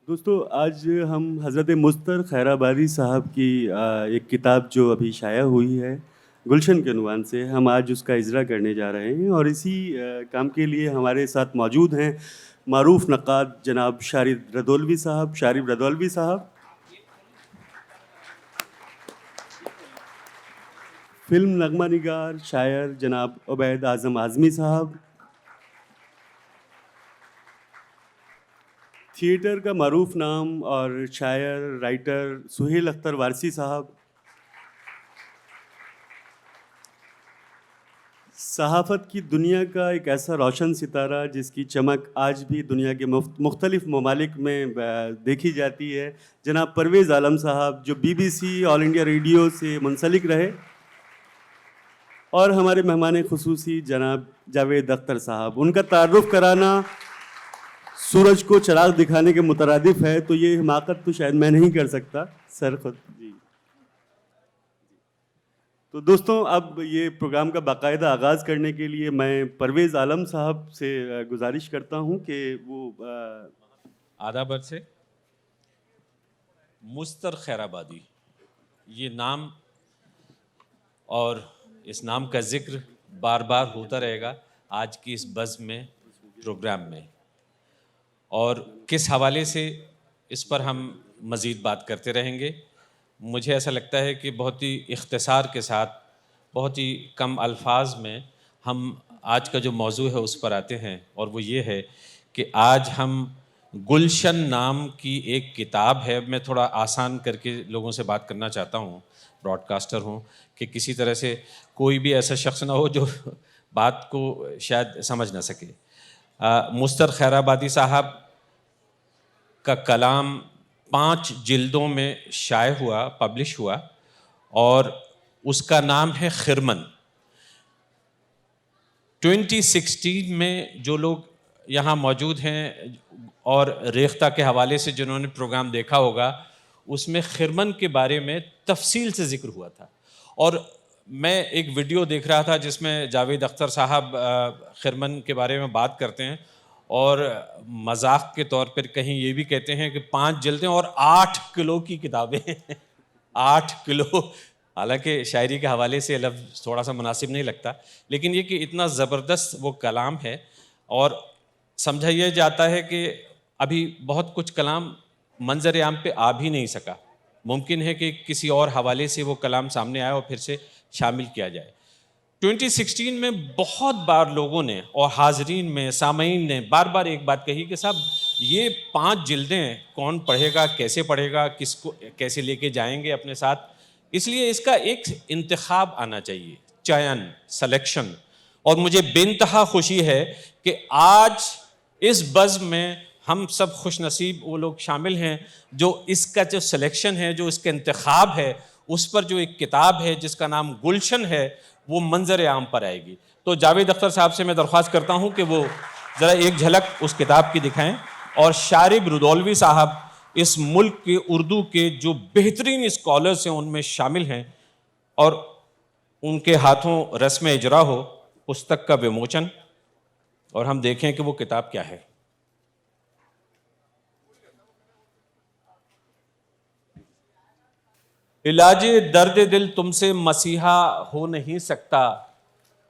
दोस्तों आज हम हज़रत मुश्तर खैराबादी साहब की एक किताब जो अभी शाया हुई है गुलशन के उन्वान से हम आज उसका इजरा करने जा रहे हैं और इसी काम के लिए हमारे साथ मौजूद हैं मारूफ नक्काद जनाब शारिद रदौलवी साहब। शारिद रदौलवी साहब, फिल्म नगमा निगार शायर जनाब उबैद आज़म आज़मी साहब, थिएटर का मरूफ नाम और शायर राइटर सुहेल अख्तर वारसी साहब, सहाफ़त की दुनिया का एक ऐसा रोशन सितारा जिसकी चमक आज भी दुनिया के मुख्तलिफ ममालिक में देखी जाती है, जनाब परवेज़ आलम साहब, जो बीबीसी ऑल इंडिया रेडियो से मुंसलिक रहे। और हमारे मेहमान खुसूसी जनाब जावेद अख्तर साहब। उनका तारुफ कराना सूरज को चिराग दिखाने के मुतरादिफ है, तो ये हिमाकत तो शायद मैं नहीं कर सकता सर खुद जी। तो दोस्तों, अब ये प्रोग्राम का बाकायदा आगाज़ करने के लिए मैं परवेज़ आलम साहब से गुजारिश करता हूँ कि वो आदाब से मुश्तर खैराबादी ये नाम और इस नाम का जिक्र बार बार होता रहेगा आज की इस बज़्म में, प्रोग्राम में, और किस हवाले से इस पर हम मज़ीद बात करते रहेंगे। मुझे ऐसा लगता है कि बहुत ही इख्तिसार के साथ, बहुत ही कम अल्फाज में हम आज का जो मौजू है उस पर आते हैं, और वो ये है कि आज हम गुलशन नाम की एक किताब है, मैं थोड़ा आसान करके लोगों से बात करना चाहता हूँ, ब्रॉडकास्टर हूँ, कि किसी तरह से कोई भी ऐसा शख्स ना हो जो बात को शायद समझ ना सके। मुश्तर खैराबादी साहब का कलाम 5 जिल्दों में शाये हुआ, पब्लिश हुआ, और उसका नाम है खिरमन। 2016 में जो लोग यहाँ मौजूद हैं और रेख्ता के हवाले से जिन्होंने प्रोग्राम देखा होगा, उसमें खिरमन के बारे में तफसील से ज़िक्र हुआ था। और मैं एक वीडियो देख रहा था जिसमें जावेद अख्तर साहब खिरमन के बारे में बात करते हैं, और मजाक के तौर पर कहीं ये भी कहते हैं कि 5 जिल्दें और 8 किलो की किताबें 8 किलो। हालांकि शायरी के हवाले से लफ्ज़ थोड़ा सा मुनासिब नहीं लगता, लेकिन ये कि इतना ज़बरदस्त वो कलाम है, और समझा यह जाता है कि अभी बहुत कुछ कलाम मंजर आम पे आ भी नहीं सका। मुमकिन है कि किसी और हवाले से वो कलाम सामने आए और फिर से शामिल किया जाए। 2016 में बहुत बार लोगों ने और हाजरीन में, सामईन ने बार बार एक बात कही कि साहब ये 5 जिल्दें कौन पढ़ेगा, कैसे पढ़ेगा, किसको कैसे लेके जाएंगे अपने साथ। इसलिए इसका एक इंतखाब आना चाहिए, चयन, सिलेक्शन। और मुझे बेइंतहा खुशी है कि आज इस बज़्म में हम सब खुश नसीब वो लोग शामिल हैं जो इसका जो सिलेक्शन है, जो इसका इंतखाब है, उस पर जो एक किताब है जिसका नाम गुलशन है, वो मंजर आम पर आएगी। तो जावेद अख्तर साहब से मैं दरख्वास्त करता हूँ कि वो ज़रा एक झलक उस किताब की दिखाएं। और शारिब रदौलवी साहब इस मुल्क के उर्दू के जो बेहतरीन स्कॉलर्स हैं उनमें शामिल हैं, और उनके हाथों रस्म इजरा हो पुस्तक का विमोचन, और हम देखें कि वो किताब क्या है। इलाजे दर्द दिल तुमसे मसीहा हो नहीं सकता,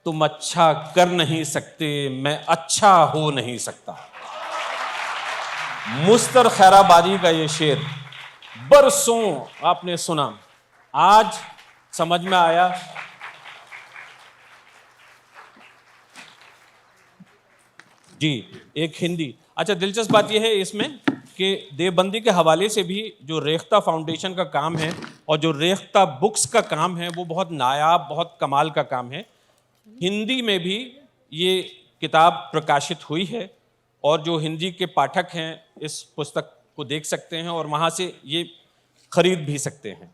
तुम अच्छा कर नहीं सकते, मैं अच्छा हो नहीं सकता। मुश्तर खैराबादी का ये शेर बरसों आपने सुना, आज समझ में आया। जी, एक हिंदी। अच्छा, दिलचस्प बात यह है इसमें कि देवबंदी के हवाले से भी जो रेख्ता फाउंडेशन का काम है और जो रेख्ता बुक्स का काम है वो बहुत नायाब, बहुत कमाल का काम है। हिंदी में भी ये किताब प्रकाशित हुई है, और जो हिंदी के पाठक हैं इस पुस्तक को देख सकते हैं और वहाँ से ये खरीद भी सकते हैं।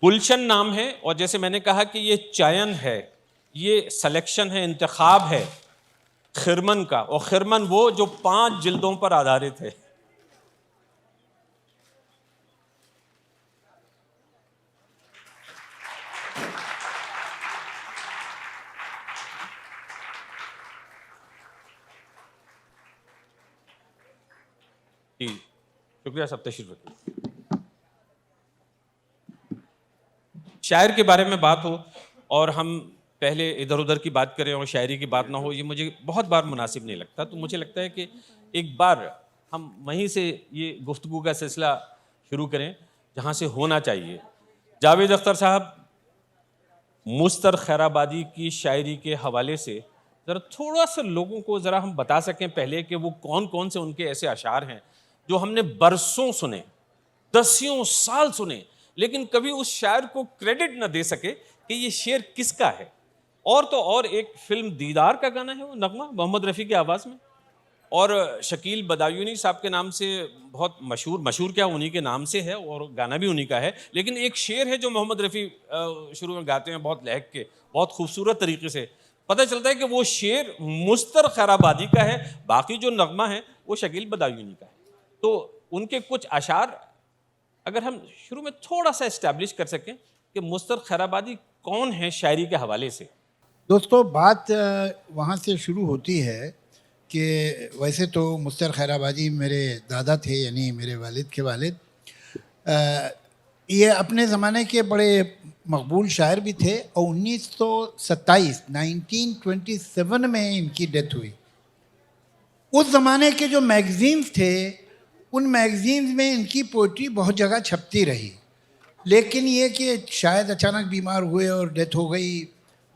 गुलशन नाम है, और जैसे मैंने कहा कि ये चयन है, ये सिलेक्शन है, इंतखाब है खिरमन का। और खिरमन वो जो 5 जिल्दों पर आधारित है। जी शुक्रिया सब तशरीफ रखिए। शायर के बारे में बात हो और हम पहले इधर उधर की बात करें और शायरी की बात ना हो, ये मुझे बहुत बार मुनासिब नहीं लगता। तो मुझे लगता है कि एक बार हम वहीं से ये गुफ्तगू का सिलसिला शुरू करें जहाँ से होना चाहिए। जावेद अख्तर साहब, मुस्तर खैराबादी की शायरी के हवाले से ज़रा थोड़ा सा लोगों को ज़रा हम बता सकें पहले कि वो कौन कौन से उनके ऐसे अशार हैं जो हमने बरसों सुने, दसियों साल सुने, लेकिन कभी उस शायर को क्रेडिट न दे सके कि ये शेर किसका है। और तो और एक फिल्म दीदार का गाना है वो नगमा मोहम्मद रफ़ी की आवाज़ में, और शकील बदायूनी साहब के नाम से बहुत मशहूर, मशहूर क्या उन्हीं के नाम से है और गाना भी उन्हीं का है। लेकिन एक शेर है जो मोहम्मद रफ़ी शुरू में गाते हैं बहुत लहक के, बहुत खूबसूरत तरीके से। पता चलता है कि वो शेर मुस्तर खैराबादी का है, बाकी जो नगमा है वो शकील बदायूनी का है। तो उनके कुछ अशार अगर हम शुरू में थोड़ा सा इस्टेब्लिश कर सकें कि मुस्तर खैराबादी कौन है शायरी के हवाले से। दोस्तों, बात वहाँ से शुरू होती है कि वैसे तो मुस्तर खैराबादी मेरे दादा थे, यानी मेरे वालिद के वालिद। ये अपने ज़माने के बड़े मकबूल शायर भी थे और 1927 में इनकी डेथ हुई। उस ज़माने के जो मैगज़ीन्स थे, उन मैगज़ीन्स में इनकी पोइट्री बहुत जगह छपती रही, लेकिन ये कि शायद अचानक बीमार हुए और डेथ हो गई।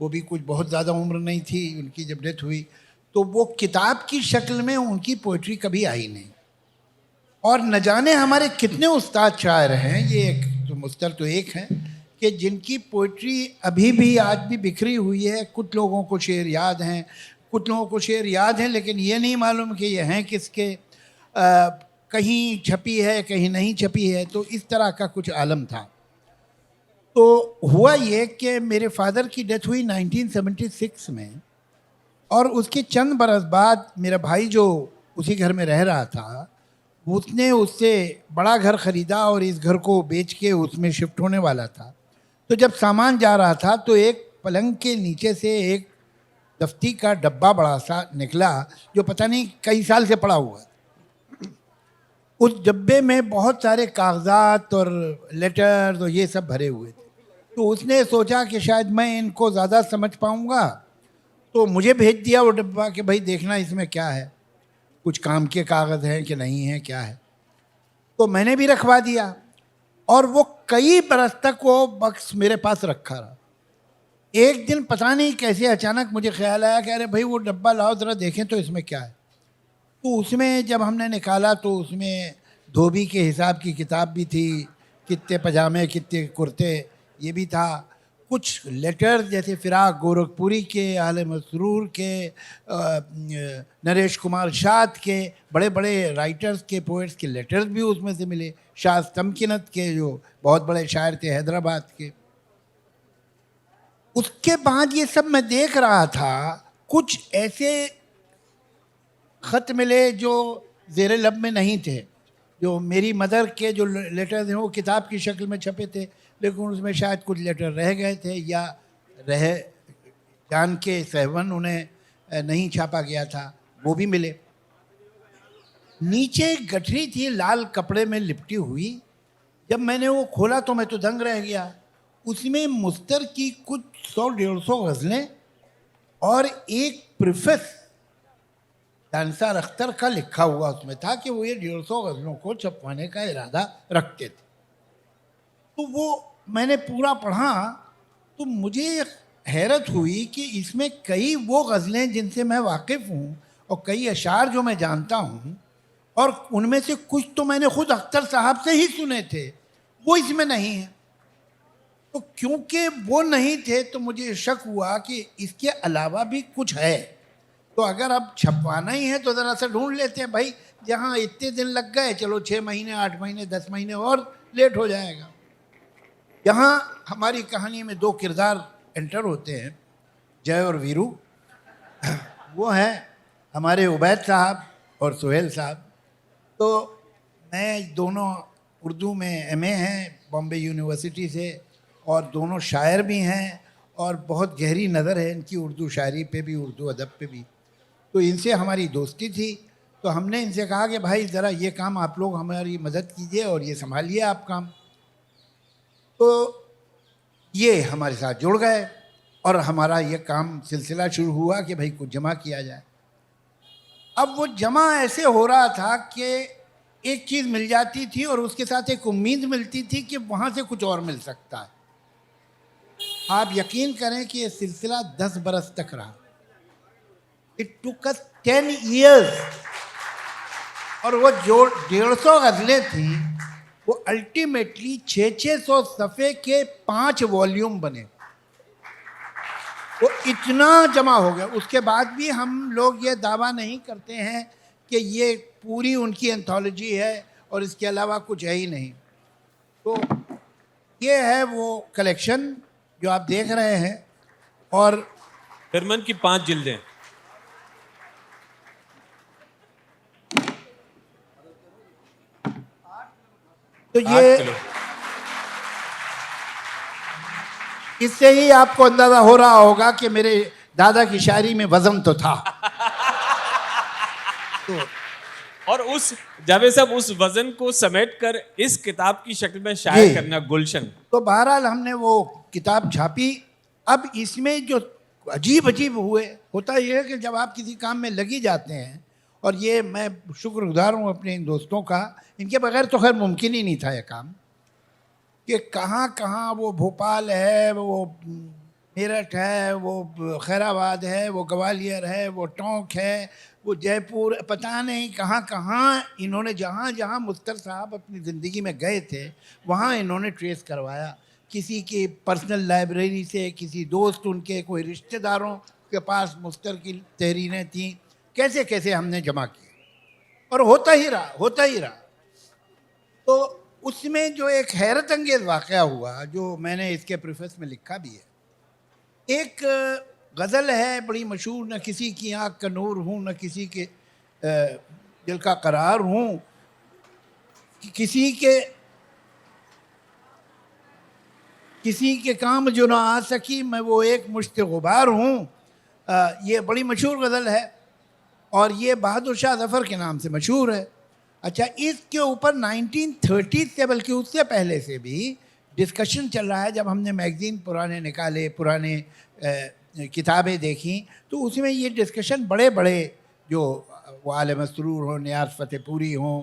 वो भी कुछ बहुत ज़्यादा उम्र नहीं थी उनकी जब डेथ हुई, तो वो किताब की शक्ल में उनकी पोइट्री कभी आई नहीं। और न जाने हमारे कितने उस्ताद शायर हैं, ये एक तो मुस्तर तो एक हैं, कि जिनकी पोइट्री अभी भी आज भी बिखरी हुई है। कुछ लोगों को शेर याद हैं, कुछ लोगों को शेर याद हैं, लेकिन ये नहीं मालूम कि ये हैं किसके, कहीं छपी है कहीं नहीं छपी है। तो इस तरह का कुछ आलम था। तो हुआ ये कि मेरे फादर की डेथ हुई 1976 में, और उसके चंद बरस बाद मेरा भाई जो उसी घर में रह रहा था, उसने उससे बड़ा घर ख़रीदा और इस घर को बेच के उसमें शिफ्ट होने वाला था। तो जब सामान जा रहा था तो एक पलंग के नीचे से एक दफ्ती का डब्बा बड़ा सा निकला, जो पता नहीं कई साल से पड़ा हुआ। उस डब्बे में बहुत सारे कागजात और लेटर्स और ये सब भरे हुए थे। तो उसने सोचा कि शायद मैं इनको ज़्यादा समझ पाऊँगा, तो मुझे भेज दिया वो डब्बा कि भाई देखना इसमें क्या है, कुछ काम के कागज़ हैं कि नहीं है, क्या है। तो मैंने भी रखवा दिया और वो कई बरस तक वो बक्स मेरे पास रखा रहा। एक दिन पता नहीं कैसे अचानक मुझे ख्याल आया कि अरे भाई वो डब्बा लाओ ज़रा देखें तो इसमें क्या है। तो उसमें जब हमने निकाला तो उसमें धोबी के हिसाब की किताब भी थी, कितने पजामे कितने कुर्ते ये भी था, कुछ लेटर जैसे फ़िराक गोरखपुरी के, आले मसरूर के, नरेश कुमार शाद के, बड़े बड़े राइटर्स के, पोइट्स के लेटर्स भी उसमें से मिले, शाह तमकिनत के जो बहुत बड़े शायर थे हैदराबाद के। उसके बाद ये सब मैं देख रहा था, कुछ ऐसे ख़त मिले जो ज़ेर लब में नहीं थे, जो मेरी मदर के जो लेटर्स हैं वो किताब की शक्ल में छपे थे, लेकिन उसमें शायद कुछ लेटर रह गए थे या रह जान के सहवन उन्हें नहीं छापा गया था, वो भी मिले। नीचे एक गठरी थी लाल कपड़े में लिपटी हुई, जब मैंने वो खोला तो मैं तो दंग रह गया। उसमें मुस्तर की कुछ 100-150 गज़लें और एक प्रीफेस डांसर अख्तर का लिखा हुआ उसमें था कि वो ये 150 गज़लों को छपवाने का इरादा रखते थे। तो वो मैंने पूरा पढ़ा तो मुझे हैरत हुई कि इसमें कई वो गज़लें जिनसे मैं वाकिफ़ हूँ और कई अशार जो मैं जानता हूँ, और उनमें से कुछ तो मैंने खुद अख्तर साहब से ही सुने थे, वो इसमें नहीं है। तो क्योंकि वो नहीं थे तो मुझे शक हुआ कि इसके अलावा भी कुछ है। तो अगर अब छपवाना ही है तो ज़रा सा ढूंढ लेते हैं भाई, जहाँ इतने दिन लग गए, चलो 6 महीने 8 महीने 10 महीने और लेट हो जाएगा। यहाँ हमारी कहानी में 2 किरदार एंटर होते हैं, जय और वीरू। वो हैं हमारे उबैद साहब और सुहेल साहब। तो मैं दोनों उर्दू में एमए हैं बॉम्बे यूनिवर्सिटी से, और दोनों शायर भी हैं और बहुत गहरी नज़र है इनकी उर्दू शायरी पे भी, उर्दू अदब पे भी। तो इनसे हमारी दोस्ती थी। तो हमने इनसे कहा कि भाई ज़रा ये काम आप लोग हमारी मदद कीजिए और ये संभालिए आप काम। तो ये हमारे साथ जुड़ गए और हमारा ये काम सिलसिला शुरू हुआ कि भाई कुछ जमा किया जाए। अब वो जमा ऐसे हो रहा था कि एक चीज़ मिल जाती थी और उसके साथ एक उम्मीद मिलती थी कि वहाँ से कुछ और मिल सकता है। आप यकीन करें कि ये सिलसिला 10 बरस तक रहा। It took us 10 years। और वो जो 150 गज़लें थी वो अल्टीमेटली 600 सफ़े के 5 वॉल्यूम बने। वो इतना जमा हो गया। उसके बाद भी हम लोग ये दावा नहीं करते हैं कि ये पूरी उनकी एंथोलॉजी है और इसके अलावा कुछ है ही नहीं। तो ये है वो कलेक्शन जो आप देख रहे हैं। और खिरमन की 5 जिल्दें। तो 8 ये किलो। इससे ही आपको अंदाजा हो रहा होगा कि मेरे दादा की शायरी में वजन तो था। तो और उस जावेद साहब उस वजन को समेट कर इस किताब की शक्ल में शायर जी। करना गुलशन। तो बहरहाल हमने वो किताब छापी। अब इसमें जो अजीब अजीब हुए, होता यह है कि जब आप किसी काम में लगी जाते हैं, और ये मैं शुक्रगुजार हूँ अपने इन दोस्तों का, इनके बगैर तो खैर मुमकिन ही नहीं था ये काम, कि कहाँ कहाँ वो भोपाल है, वो मेरठ है, वो खैराबाद है, वो ग्वालियर है, वो टोंक है, वो जयपुर, पता नहीं कहाँ कहाँ इन्होंने जहाँ जहाँ मुख्तर साहब अपनी ज़िंदगी में गए थे वहाँ इन्होंने ट्रेस करवाया। किसी की पर्सनल लाइब्रेरी से, किसी दोस्त उनके, कोई रिश्तेदारों के पास मुख्तर की तहरीरें थीं, कैसे कैसे हमने जमा किए और होता ही रहा। तो उसमें जो एक हैरत अंगेज़ वाक़या हुआ, जो मैंने इसके प्रीफेस में लिखा भी है, एक गज़ल है बड़ी मशहूर, न किसी की आँख का नूर हूँ, न किसी के दिल का करार हूँ, किसी के काम जो ना आ सकी, मैं वो एक मुश्त गुबार हूँ। ये बड़ी मशहूर गज़ल है और ये बहादुर शाह ज़फ़र के नाम से मशहूर है। अच्छा, इसके ऊपर 1930 से, बल्कि उससे पहले से भी डिस्कशन चल रहा है। जब हमने मैगज़ीन पुराने निकाले, पुराने किताबें देखी, तो उसमें ये डिस्कशन बड़े बड़े जो वो आले मसरूर हों, नियाज़ फ़तेहपुरी हों,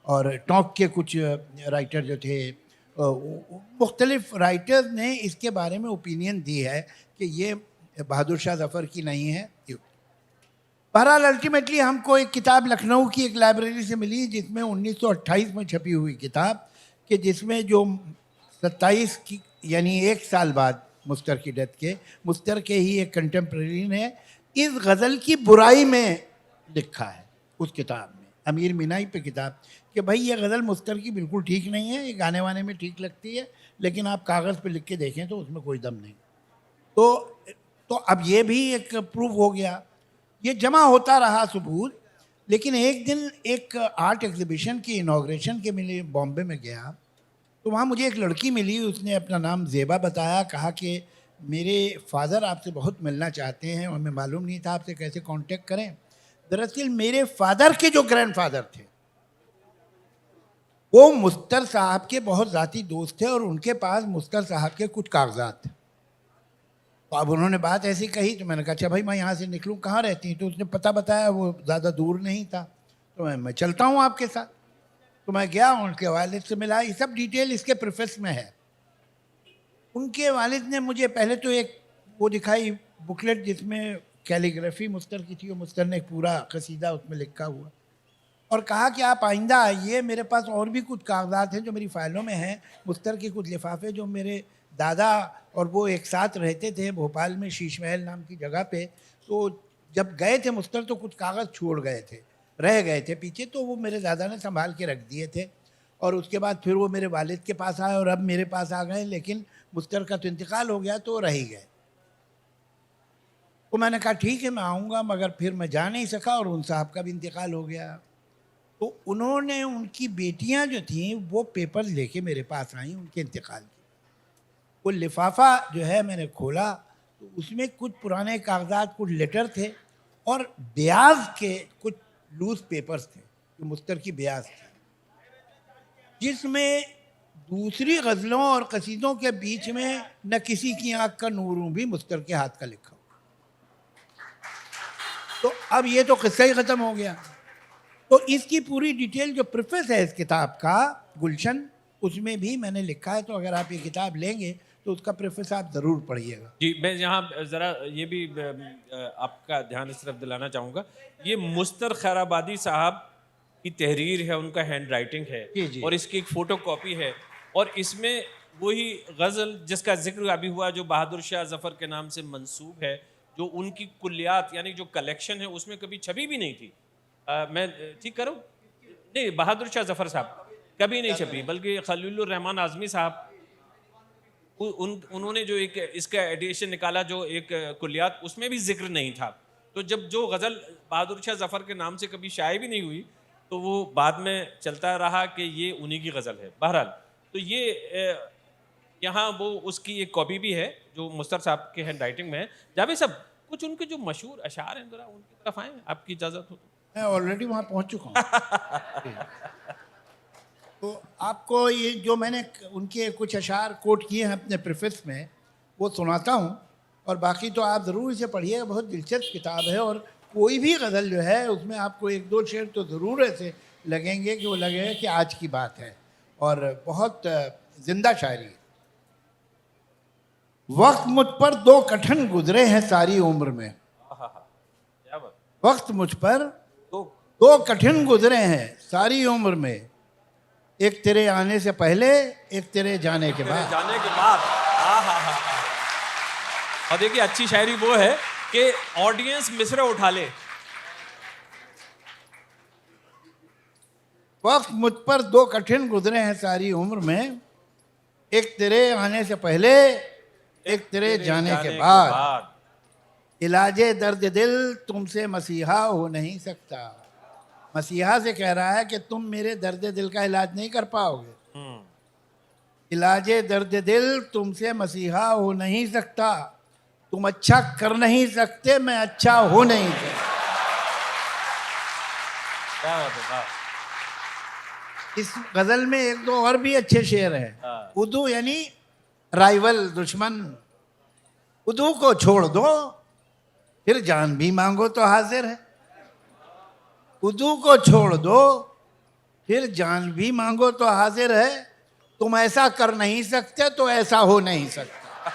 और टोंक के कुछ राइटर जो थे, मुख्तलिफ़ राइटर्स ने इसके बारे में ओपिनियन दी है कि ये बहादुर शाह ज़फ़र की नहीं है। बहरहाल अल्टीमेटली हमको एक किताब लखनऊ की एक लाइब्रेरी से मिली, जिसमें 1928 में छपी हुई किताब, कि जिसमें जो 27 की यानी 1 साल बाद मुख्तर की डेथ के, मुख्तर के ही एक कंटेम्प्रेरी ने इस गज़ल की बुराई में लिखा है उस किताब में, अमीर मीनाई पे किताब, कि भाई ये गज़ल मुख्तर की बिल्कुल ठीक नहीं है, ये गाने वाने में ठीक लगती है, लेकिन आप कागज़ पे लिख के देखें तो उसमें कोई दम नहीं। तो अब ये भी एक प्रूफ हो गया। ये जमा होता रहा सबूत। लेकिन एक दिन एक आर्ट एग्जीबिशन की इनाग्रेशन के लिए बॉम्बे में गया, तो वहाँ मुझे एक लड़की मिली। उसने अपना नाम ज़ेबा बताया, कहा कि मेरे फादर आपसे बहुत मिलना चाहते हैं और हमें मालूम नहीं था आपसे कैसे कांटेक्ट करें। दरअसल मेरे फादर के जो ग्रैंडफादर थे वो मुख्तर साहब के बहुत ज़ाती दोस्त थे और उनके पास मुख्तर साहब के कुछ कागजात थे। तो अब उन्होंने बात ऐसी कही, तो मैंने कहा अच्छा भाई मैं यहाँ से निकलूँ, कहाँ रहती हैं? तो उसने पता बताया, वो ज़्यादा दूर नहीं था। तो मैं चलता हूँ आपके साथ। तो मैं गया, उनके वालिद से मिला। ये सब डिटेल इसके प्रीफेस में है। उनके वालिद ने मुझे पहले तो एक वो दिखाई बुकलेट, जिसमें कैलीग्राफी मुख्तर की थी, और मुख्तर ने एक पूरा कसीदा उसमें लिखा हुआ, और कहा कि आप आइंदा आइए, मेरे पास और भी कुछ कागजात हैं जो मेरी फ़ाइलों में हैं, मुख्तर के कुछ लिफाफे जो मेरे दादा और वो एक साथ रहते थे भोपाल में शीश महल नाम की जगह पे। तो जब गए थे मुख्तर तो कुछ कागज़ छोड़ गए थे, रह गए थे पीछे, तो वो मेरे दादा ने संभाल के रख दिए थे। और उसके बाद फिर वो मेरे वालिद के पास आए और अब मेरे पास आ गए, लेकिन मुख्तर का तो इंतकाल हो गया तो रह ही गए। तो मैंने कहा ठीक है मैं आऊँगा, मगर फिर मैं जा नहीं सका और उन साहब का भी इंतकाल हो गया। तो उन्होंने, उनकी बेटियां जो थीं वो पेपर लेके मेरे पास आई उनके इंतकाल की। वो लिफाफा जो है मैंने खोला तो उसमें कुछ पुराने कागजात, कुछ लेटर थे, और ब्याज के कुछ लूज पेपर्स थे जो मुस्तर की ब्याज थी, जिसमें दूसरी गज़लों और कसीदों के बीच में न किसी की आंख का नूर भी मुस्तर के हाथ का लिखा हो। तो अब ये तो किस्सा ही ख़त्म हो गया। तो इसकी पूरी डिटेल जो प्रेफेस है इस किताब का, गुलशन, उसमें भी मैंने लिखा है। तो अगर आप ये किताब लेंगे तो उसका प्रेफेस आप ज़रूर पढ़िएगा। जी, मैं यहाँ ज़रा ये भी आपका ध्यान इस तरफ दिलाना चाहूँगा, ये मुस्तर खैराबादी साहब की तहरीर है, उनका हैंड राइटिंग है जी, जी। और इसकी एक फ़ोटो कॉपी है और इसमें वही गज़ल जिसका जिक्र अभी हुआ जो बहादुर शाह ज़फ़र के नाम से मंसूब है, जो उनकी कुल्लियात यानी जो कलेक्शन है उसमें कभी छपी भी नहीं थी। मैं ठीक करूँ? नहीं, बहादुर शाह ज़फ़र साहब कभी नहीं छपी, बल्कि खलीलुर रहमान आज़मी साहब उन्होंने जो एक इसका एडिशन निकाला, जो एक कुल्लियात, उसमें भी जिक्र नहीं था। तो जब जो गज़ल बहादुर शाह ज़फ़र के नाम से कभी शाये भी नहीं हुई, तो वो बाद में चलता रहा कि ये उन्हीं की गज़ल है। बहरहाल, तो ये यहाँ वो उसकी एक कॉपी भी है जो मुस्तर साहब के हैंड राइटिंग में है। जावेद साहब, कुछ उनके जो मशहूर अशार हैं, ज़रा उनकी तरफ आएँ, आपकी इजाज़त हो तो। मैं ऑलरेडी वहाँ पहुँच चुका हूँ। तो आपको ये जो मैंने उनके कुछ अशार कोट किए हैं अपने प्रेफेस में, वो सुनाता हूँ, और बाकी तो आप ज़रूर इसे पढ़िएगा। बहुत दिलचस्प किताब है, और कोई भी गज़ल जो है उसमें आपको एक दो शेर तो ज़रूर ऐसे लगेंगे कि वो लगेगा कि आज की बात है, और बहुत ज़िंदा शायरी है। वक्त मुझ पर दो कठिन गुजरे हैं सारी उम्र में। क्या बात। वक्त मुझ पर तो दो कठिन गुजरे हैं सारी उम्र में, एक तेरे आने से पहले, एक तेरे जाने के बाद। जाने के बाद, हाँ हाँ हाँ। और देखिए, अच्छी शायरी वो है कि ऑडियंस मिसरा उठा ले। वक्त मुझ पर दो कठिन गुजरे हैं सारी उम्र में, एक तेरे आने से पहले, एक तेरे जाने के बाद। इलाजे दर्द दिल तुमसे मसीहा हो नहीं सकता। मसीहा से कह रहा है कि तुम मेरे दर्द दिल का इलाज नहीं कर पाओगे। इलाजे दर्द दिल तुमसे मसीहा हो नहीं सकता। तुम अच्छा कर नहीं सकते, मैं अच्छा हो नहीं सकता। क्या बात है, वाह। इस गजल में एक दो और भी अच्छे शेर हैं। उदू यानी राइवल, दुश्मन। उदू को छोड़ दो, फिर जान भी मांगो तो हाजिर है। उदू को छोड़ दो, फिर जान भी मांगो तो हाजिर है। तुम ऐसा कर नहीं सकते तो ऐसा हो नहीं सकता।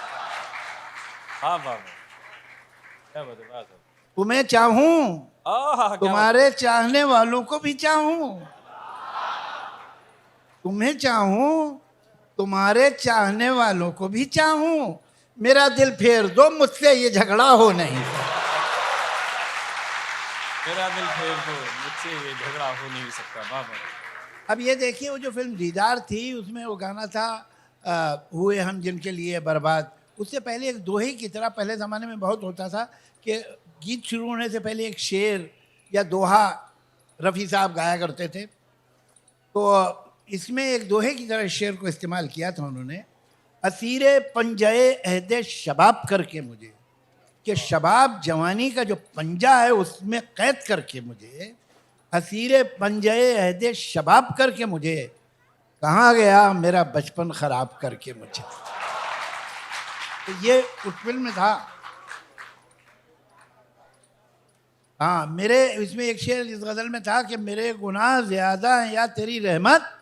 हाँ वाह, क्या बात है, बात है। तुम्हें चाहूं, तुम्हारे चाहने वालों को भी चाहूं। तुम्हें चाहूं, तुम्हारे चाहने वालों को भी चाहूं। मेरा दिल फेर दो, मुझसे ये झगड़ा हो नहीं सकता। मेरा दिल फेर दो, मुझसे ये झगड़ा हो नहीं सकता। वाह वाह। अब ये देखिए, वो जो फिल्म दीदार थी उसमें वो गाना था हुए हम जिनके लिए बर्बाद। उससे पहले एक दोहे की तरह पहले ज़माने में बहुत होता था कि गीत शुरू होने से पहले एक शेर या दोहा रफ़ी साहब गाया करते थे। तो इसमें एक दोहे की तरह शेर को इस्तेमाल किया था उन्होंने। असीरे पंजए अहदे शबाब करके मुझे, कि शबाब जवानी का जो पंजा है उसमें कैद करके मुझे, असीरे पंजए अहदे शबाब करके मुझे, कहाँ गया मेरा बचपन खराब करके मुझे। तो ये उस फिल्म में था। हाँ, मेरे इसमें एक शेर इस गज़ल में था कि मेरे गुनाह ज़्यादा हैं या तेरी रहमत,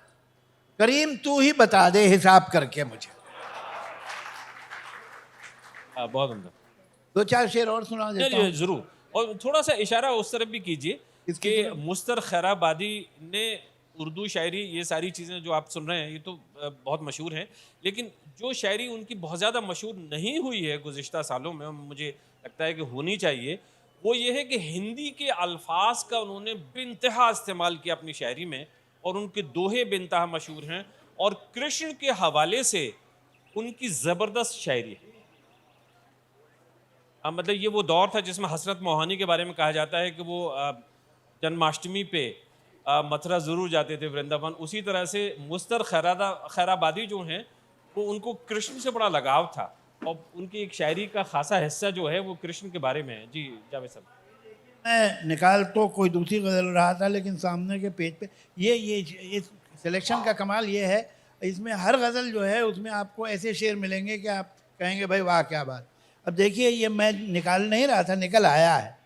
करीम तू ही बता दे हिसाब करके मुझे। बहुत उम्दा। दो चार शेर और सुना देता हूँ। जरूर, और थोड़ा सा इशारा उस तरफ भी कीजिए कि मुस्तर खैराबादी ने उर्दू शायरी, ये सारी चीज़ें जो आप सुन रहे हैं ये तो बहुत मशहूर हैं, लेकिन जो शायरी उनकी बहुत ज़्यादा मशहूर नहीं हुई है गुज़िश्ता सालों में, मुझे लगता है कि होनी चाहिए, वो ये है कि हिंदी के अल्फाज का उन्होंने बेइंतहा इस्तेमाल किया अपनी शायरी में, और उनके दोहे बेइंतहा मशहूर हैं, और कृष्ण के हवाले से उनकी ज़बरदस्त शायरी है। मतलब ये वो दौर था जिसमें हसरत मोहानी के बारे में कहा जाता है कि वो जन्माष्टमी पे मथुरा ज़रूर जाते थे, वृंदावन। उसी तरह से मुस्तर खैराबादी जो हैं वो उनको कृष्ण से बड़ा लगाव था, और उनकी एक शायरी का खासा हिस्सा जो है वो कृष्ण के बारे में है। जी जावेद साहब। मैं निकाल तो कोई दूसरी गज़ल रहा था, लेकिन सामने के पेज पे ये सिलेक्शन का कमाल ये है, इसमें हर गज़ल जो है उसमें आपको ऐसे शेर मिलेंगे कि आप कहेंगे भाई वाह क्या बात। अब देखिए, ये मैं निकाल नहीं रहा था, निकल आया है।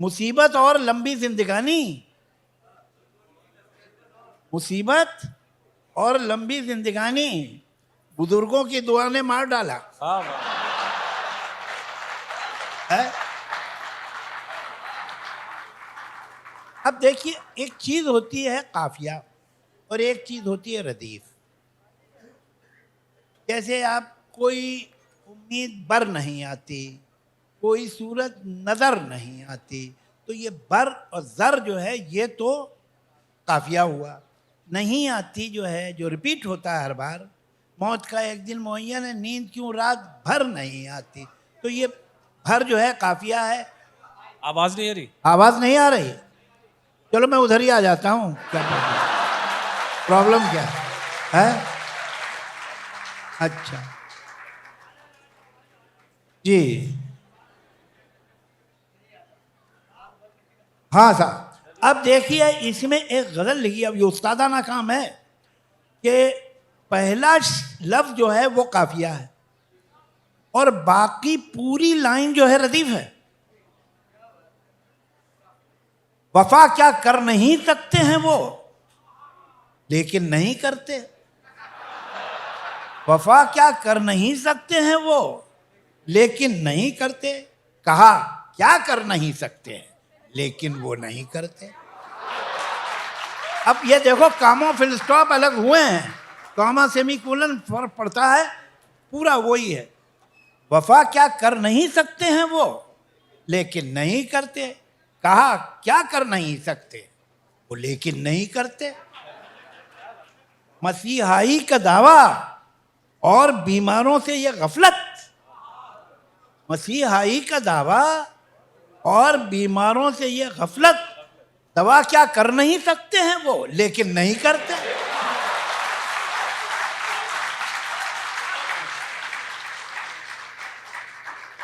मुसीबत और लंबी जिंदगानी, मुसीबत और लंबी जिंदगानी, बुजुर्गों की दुआ ने मार डाला है। अब देखिए, एक चीज होती है काफिया और एक चीज होती है रदीफ। जैसे आप कोई उम्मीद बर नहीं आती, कोई सूरत नजर नहीं आती, तो ये बर और जर जो है ये तो काफिया हुआ। नहीं आती जो है, जो रिपीट होता है हर बार, मौत का एक दिन मुअय्यन है, नींद क्यों रात भर नहीं आती, तो ये भर जो है काफिया है। आवाज नहीं आ रही? आवाज नहीं आ रही? चलो मैं उधर ही आ जाता हूँ, क्या प्रॉब्लम क्या है? अच्छा जी, हाँ साहब। अब देखिए, इसमें एक गज़ल लिखी, अब ये उस्तादाना काम है कि पहला लफ्ज जो है वो काफिया है और बाकी पूरी लाइन जो है रदीफ है। वफा क्या कर नहीं सकते हैं वो, लेकिन नहीं करते। वफा क्या कर नहीं सकते हैं वो, लेकिन नहीं करते। कहा क्या कर नहीं सकते हैं, लेकिन वो नहीं करते। अब ये देखो, कामा फिल स्टॉप अलग हुए हैं, कामा सेमीकोलन फर्क पड़ता है, पूरा वही है। वफा क्या कर नहीं सकते हैं वो, लेकिन नहीं करते। कहा क्या कर नहीं सकते वो, लेकिन नहीं करते। मसीहाई का दावा और बीमारों से ये गफलत, मसीहाई का दावा और बीमारों से ये गफलत। दवा क्या कर नहीं सकते हैं वो, लेकिन नहीं करते।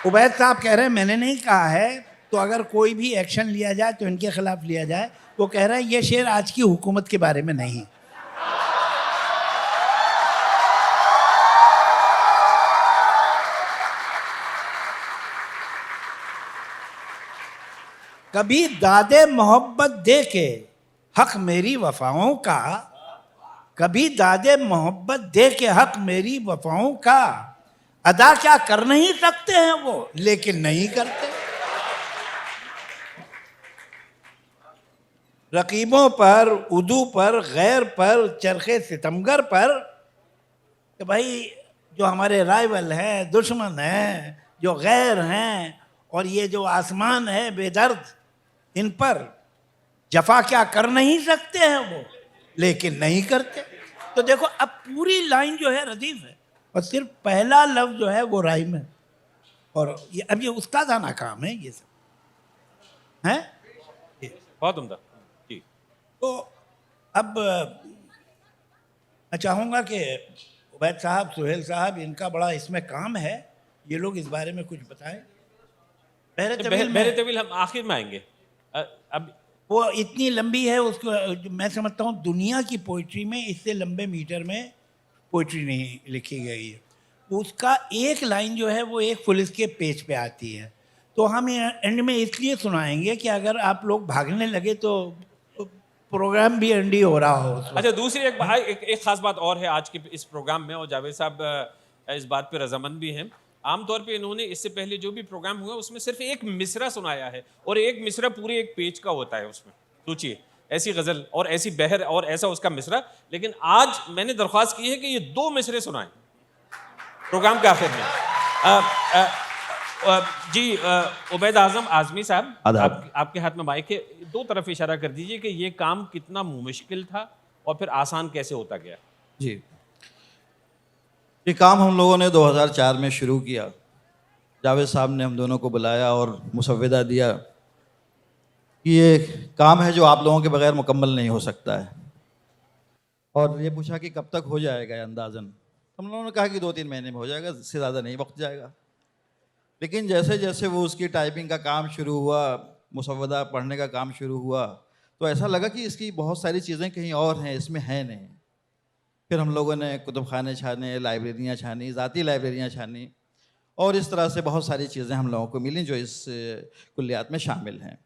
उबैद साहब कह रहे हैं मैंने नहीं कहा है, तो अगर कोई भी एक्शन लिया जाए तो इनके खिलाफ लिया जाए। वो कह रहा है ये शेर आज की हुकूमत के बारे में नहीं। कभी दादे मोहब्बत दे के हक मेरी वफाओं का, कभी दादे मोहब्बत दे के हक मेरी वफाओं का, अदा क्या कर नहीं सकते हैं वो, लेकिन नहीं करते। रकीबों पर, उदू पर, गैर पर, चरखे सितमगर पर, कि भाई जो हमारे राइवल हैं, दुश्मन हैं, जो गैर हैं, और ये जो आसमान है बेदर्द, इन पर जफा क्या कर नहीं सकते हैं वो, लेकिन नहीं करते। तो देखो, अब पूरी लाइन जो है रदीफ है और सिर्फ पहला लफ्ज जो है वो राइम है। और ये अब ये उस्तादाना काम है, ये सब है। बहुत उम्दा जी। तो अब मैं चाहूँगा कि उबैद साहब, सुहेल साहब, इनका बड़ा इसमें काम है, ये लोग इस बारे में कुछ बताएं। बहरे तवील हम आखिर में आएंगे। अब वो इतनी लंबी है, उसको मैं समझता हूँ दुनिया की पोइट्री में इससे लंबे मीटर में पोइट्री नहीं लिखी गई है। उसका एक लाइन जो है वो एक पुलिस के पेज पे आती है। तो हम एंड में इसलिए सुनाएंगे कि अगर आप लोग भागने लगे तो प्रोग्राम भी एंड ही हो रहा हो। अच्छा, दूसरी एक खास बात और है आज के इस प्रोग्राम में, और जावेद साहब इस बात पे रजामंद भी हैं। आमतौर पे इन्होंने इससे पहले जो भी प्रोग्राम हुआ उसमें सिर्फ एक मिसरा सुनाया है, और एक मिसरा पूरे एक पेज का होता है उसमें। सोचिए, ऐसी गजल और ऐसी बहर और ऐसा उसका मिसरा। लेकिन आज मैंने दरख्वास्त की है कि ये 2 मिसरे सुनाएं प्रोग्राम के आखिर में। जी, उबैद आजम आजमी साहब, आपके हाथ में माइक है, 2 तरफ इशारा कर दीजिए कि ये काम कितना मुश्किल था और फिर आसान कैसे होता गया। जी, ये काम हम लोगों ने 2004 में शुरू किया। जावेद साहब ने हम दोनों को बुलाया और मुसव्विदा दिया कि ये काम है जो आप लोगों के बगैर मुकम्मल नहीं हो सकता है, और ये पूछा कि कब तक हो जाएगा अंदाज़न। हम लोगों ने कहा कि 2-3 महीने में हो जाएगा, इससे ज़्यादा नहीं वक्त जाएगा। लेकिन जैसे जैसे वो उसकी टाइपिंग का काम शुरू हुआ, मुसव्वदा पढ़ने का काम शुरू हुआ तो ऐसा लगा कि इसकी बहुत सारी चीज़ें कहीं और हैं, इसमें हैं नहीं। फिर हम लोगों ने कुतुब खाने छाने, लाइब्रेरियाँ छानी, ज़ाती लाइब्रेरियाँ छानी, और इस तरह से बहुत सारी चीज़ें हम लोगों को मिली जो इस कुल्लियात में शामिल हैं।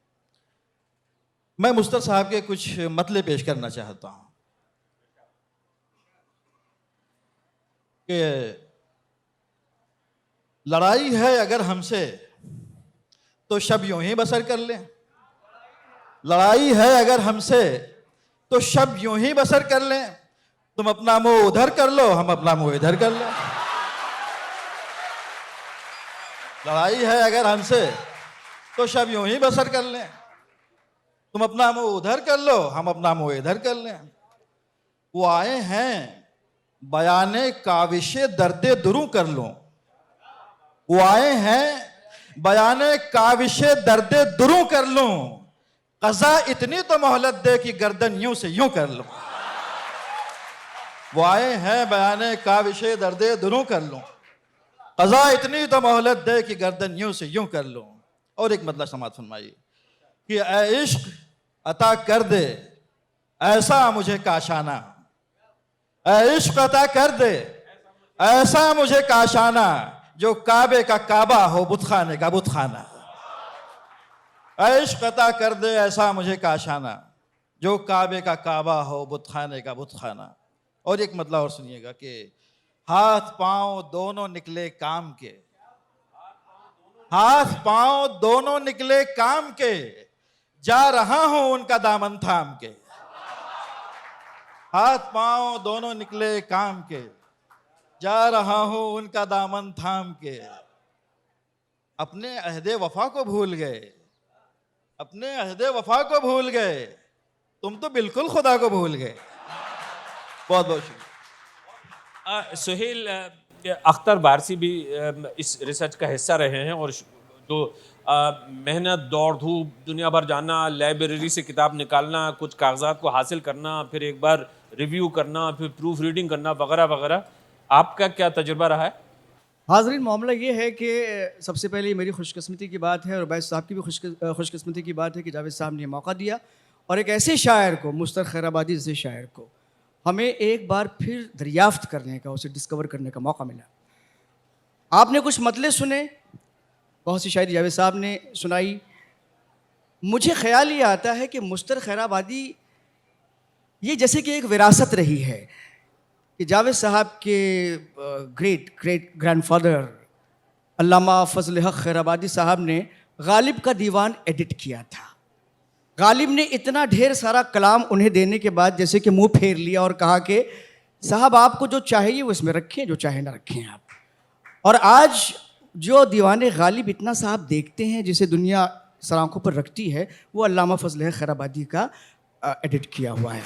मैं मुस्तर साहब के कुछ मतले पेश करना चाहता हूँ कि लड़ाई है अगर हमसे तो शब यूं ही बसर कर लें, लड़ाई है अगर हमसे तो शब यूं ही बसर कर लें, तुम अपना मुंह उधर कर लो, हम अपना मुंह इधर कर लें। लड़ाई है अगर हमसे तो शब यूं ही बसर कर लें, तुम अपना मुंह उधर कर लो, हम अपना मुंह इधर कर लें। वो आए हैं बयाने काविशे दर्दे दुरू कर लूं, वो आए हैं बयाने काविशे दर्दे दुरू कर लूं, कज़ा इतनी तो मोहलत दे कि गर्दन यूं से यूं कर लूं। वो आए हैं बयाने काविशे दर्दे दुरू कर लूं, कज़ा इतनी तो मोहलत दे कि गर्दन यूं से यूं कर लूं। और एक मतलब समात फरमाइए कि ऐ इश्क अता कर दे ऐसा मुझे काशाना, ऐ इश्क अता कर दे ऐसा मुझे काशाना, जो काबे का काबा हो बुतखाने का बुतखाना। ऐ इश्क अता कर दे ऐसा मुझे काशाना, जो काबे का काबा हो बुतखाने का बुतखाना। और एक मतलब और सुनिएगा कि हाथ पांव दोनों निकले काम के, हाथ पांव दोनों निकले काम के, जा रहा हूं उनका दामन थाम के। हाथ पांव दोनों निकले काम के, जा रहा हूं उनका दामन थाम के। अपने अहदे वफा को भूल गए, अपने अहदे वफा को भूल गए, तुम तो बिल्कुल खुदा को भूल गए। बहुत बहुत शुक्रिया। सुहेल, अख्तर बारसी भी इस रिसर्च का हिस्सा रहे हैं, और जो मेहनत, दौड़ धूप, दुनिया भर जाना, लाइब्रेरी से किताब निकालना, कुछ कागजात को हासिल करना, फिर एक बार रिव्यू करना, फिर प्रूफ रीडिंग करना वगैरह वगैरह, आपका क्या तजुर्बा रहा है? हाज़रीन, मामला ये है कि सबसे पहले मेरी खुशकिस्मती की बात है और उबैद साहब की भी खुशकिस्मती की बात है कि जावेद साहब ने मौका दिया, और एक ऐसे शायर को, मुस्तर खैराबादी जैसे शायर को, हमें एक बार फिर दरियाफ्त करने का, उसे डिस्कवर करने का मौका मिला। आपने कुछ मतले सुने, बहुत सी शायरी जावेद साहब ने सुनाई। मुझे ख्याल ये आता है कि मुस्तर खैराबादी ये जैसे कि एक विरासत रही है कि जावेद साहब के ग्रेट ग्रेट ग्रैंडफादर अल्लामा फजल हक खैराबादी साहब ने गालिब का दीवान एडिट किया था। गालिब ने इतना ढेर सारा कलाम उन्हें देने के बाद जैसे कि मुंह फेर लिया और कहा कि साहब आपको जो चाहिए वो इसमें रखें, जो चाहे ना रखें आप। और आज जो दीवाने गालिब इतना साहब देखते हैं, जिसे दुनिया सर आँखों पर रखती है, वो अल्लामा फजल हक खैराबादी का एडिट किया हुआ है।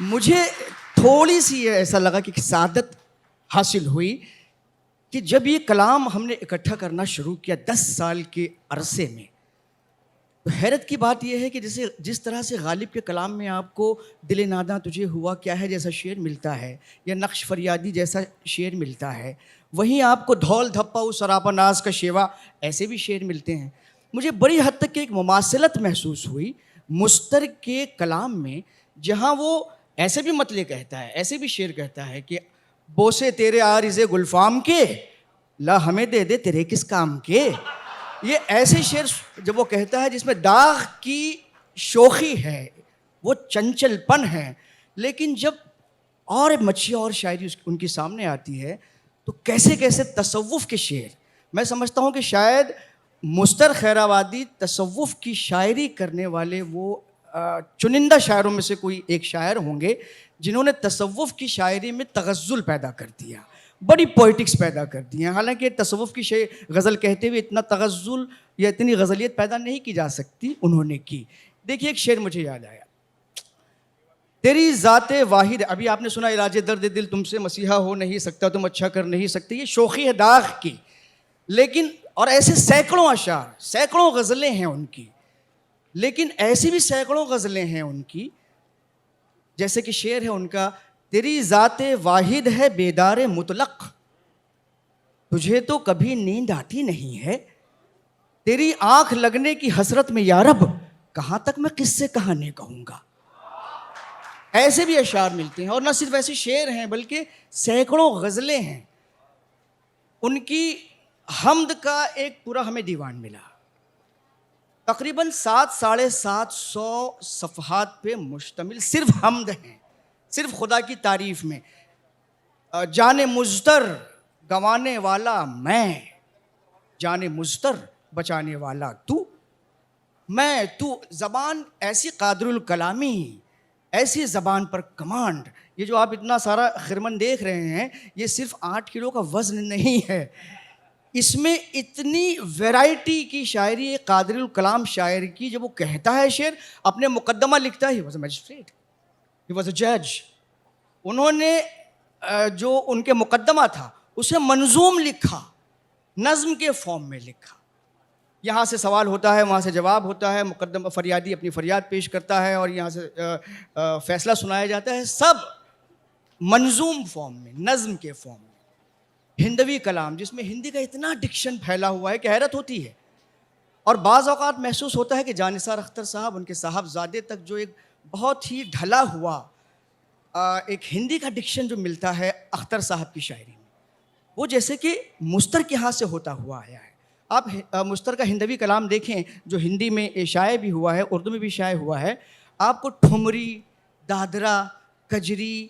मुझे थोड़ी सी ऐसा लगा कि सादत हासिल हुई कि जब ये कलाम हमने इकट्ठा करना शुरू किया 10 साल के अरसे में, तो हैरत की बात यह है कि जिस तरह से गालिब के कलाम में आपको दिल नादा तुझे हुआ क्या है जैसा शेर मिलता है, या नक्श फरियादी जैसा शेर मिलता है, वहीं आपको धौल धप्पा उस सरापा नाज का शेवा ऐसे भी शेर मिलते हैं। मुझे बड़ी हद तक एक मुमासलत महसूस हुई मुस्तर के कलाम में, जहाँ वो ऐसे भी मतले कहता है, ऐसे भी शेर कहता है कि बोसे तेरे आरिज़े गुलफाम के, ला हमें दे दे तेरे किस काम के। ये ऐसे शेर जब वो कहता है जिसमें दाग की शोखी है, वो चंचलपन है, लेकिन जब और मच्छी और शायरी उनके सामने आती है तो कैसे कैसे तसव्वुफ़ के शेर। मैं समझता हूँ कि शायद मुस्तर खैराबादी तसव्वुफ़ की शायरी करने वाले वो चुनिंदा शायरों में से कोई एक शायर होंगे जिन्होंने तसव्वुफ़ की शायरी में तगज़्ज़ुल पैदा कर दिया, बड़ी पोइटिक्स पैदा कर दी हैं। हालांकि तसव्वुफ़ की गज़ल कहते हुए इतना तगज़्ज़ुल या इतनी गज़लियत पैदा नहीं की जा सकती, उन्होंने की। देखिए एक शेर मुझे याद आया, तेरी ज़ाते वाहिद, अभी आपने सुना इलाजे दर्द दिल तुमसे मसीहा हो नहीं सकता, तुम अच्छा कर नहीं सकते, ये शोखी है दाग की। लेकिन और ऐसे सैकड़ों अशार, सैकड़ों गज़लें हैं उनकी, लेकिन ऐसी भी सैकड़ों गज़लें हैं उनकी, जैसे कि शेर है उनका, तेरी ज़ाते वाहिद है बेदार मुतलक, तुझे तो कभी नींद आती नहीं है, तेरी आंख लगने की हसरत में यारब, कहाँ तक मैं किससे कहानी कहूँगा। ऐसे भी अशार मिलते हैं, और न सिर्फ ऐसे शेर हैं बल्कि सैकड़ों गज़लें हैं। उनकी हमद का एक पूरा हमें दीवान मिला, तकरीबन 700-750 सफ़हात पे मुश्तमिल सिर्फ हमद हैं, सिर्फ खुदा की तारीफ़ में। जाने मुज़तर गंवाने वाला मैं, जाने मुज़तर बचाने वाला तू, मैं तू। ज़बान ऐसी कादरुल कलामी, ऐसी ज़बान पर कमांड। ये जो आप इतना सारा खिरमन देख रहे हैं, ये सिर्फ 8 किलो का वज़न नहीं है, इसमें इतनी वैरायटी की शायरी है कादरुल कलाम शायर की। जब वो कहता है शेर, अपने मुकद्दमा लिखता है, he was a magistrate, he was a जज। उन्होंने जो उनके मुकद्दमा था उसे मंजूम लिखा, नज़्म के फॉर्म में लिखा। यहाँ से सवाल होता है, वहाँ से जवाब होता है, मुकद्दम फरियादी अपनी फरियाद पेश करता है और यहाँ से फ़ैसला सुनाया जाता है, सब मंजूम फॉर्म में, नज़्म के फॉर्म में। हिंदवी कलाम, जिसमें हिंदी का इतना डिक्शन फैला हुआ है कि हैरत होती है। और बाज़ औक़ात महसूस होता है कि जानिसार अख्तर साहब, उनके साहबज़ादे तक जो एक बहुत ही ढला हुआ एक हिंदी का डिक्शन जो मिलता है अख्तर साहब की शायरी में, वो जैसे कि मुस्तर के यहाँ से होता हुआ आया है। आप मुस्तर का हिंदवी कलाम देखें जो हिंदी में शाये भी हुआ है, उर्दू में भी शाये हुआ है, आपको ठुमरी, दादरा, कजरी,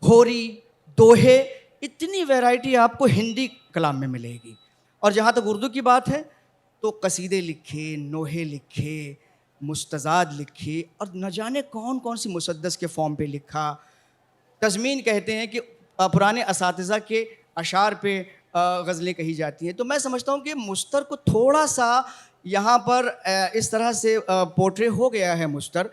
होरी, दोहे, इतनी वैरायटी आपको हिंदी कलाम में मिलेगी। और जहाँ तक उर्दू की बात है तो कसीदे लिखे, नोहे लिखे, मुस्तज़ाद लिखे, और न जाने कौन कौन सी मुसद्दस के फॉर्म पे लिखा। तज़मीन कहते हैं कि पुराने असातिज़ा के अशार पे गज़लें कही जाती हैं। तो मैं समझता हूँ कि मुस्तर को थोड़ा सा यहाँ पर इस तरह से पोर्ट्रे हो गया है मुस्तर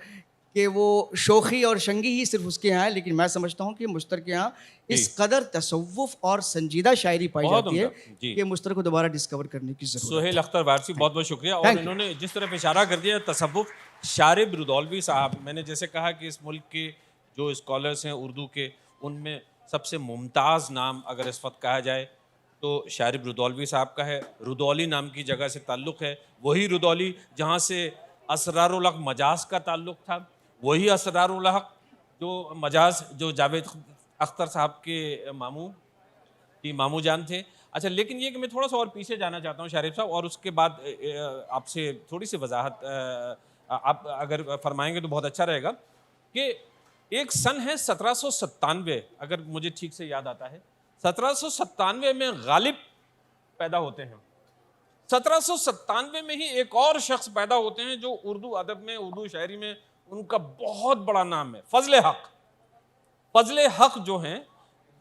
कि वो शोखी और शंगी ही सिर्फ उसके यहाँ है, लेकिन मैं समझता हूँ कि मुस्तर के यहाँ इस कदर तसव्वुफ़ और संजीदा शायरी पाई जाती है कि मुस्तर को दोबारा डिस्कवर करने की ज़रूरत है। सुहेल अख्तर वारसी, बहुत बहुत शुक्रिया। और इन्होंने जिस तरफ इशारा कर दिया तसव्वुफ़, शारिब रुदौलवी साहब, मैंने जैसे कहा कि इस मुल्क के जो स्कॉलर्स हैं उर्दू के, उनमें सबसे मुमताज़ नाम अगर इस वक्त कहा जाए तो शारिब रुदौलवी साहब का है। रुदौली नाम की जगह से ताल्लुक़ है, वही रुदौली जहाँ से असरारुल हक़ मजाज का ताल्लुक़ था, वही असरारुल हक़ जो मजाज जो जावेद अख्तर साहब के मामू जान थे। अच्छा, लेकिन ये कि मैं थोड़ा सा और पीछे जाना चाहता हूँ शारिब साहब, और उसके बाद आपसे थोड़ी सी वजाहत आप अगर फरमाएंगे तो बहुत अच्छा रहेगा। कि एक सन है 1797, अगर मुझे ठीक से याद आता है, 1797 में गालिब पैदा होते हैं। 1797 में ही एक और शख्स पैदा होते हैं जो उर्दू अदब में, उर्दू शायरी में उनका बहुत बड़ा नाम है, फजले हक। फजले हक जो हैं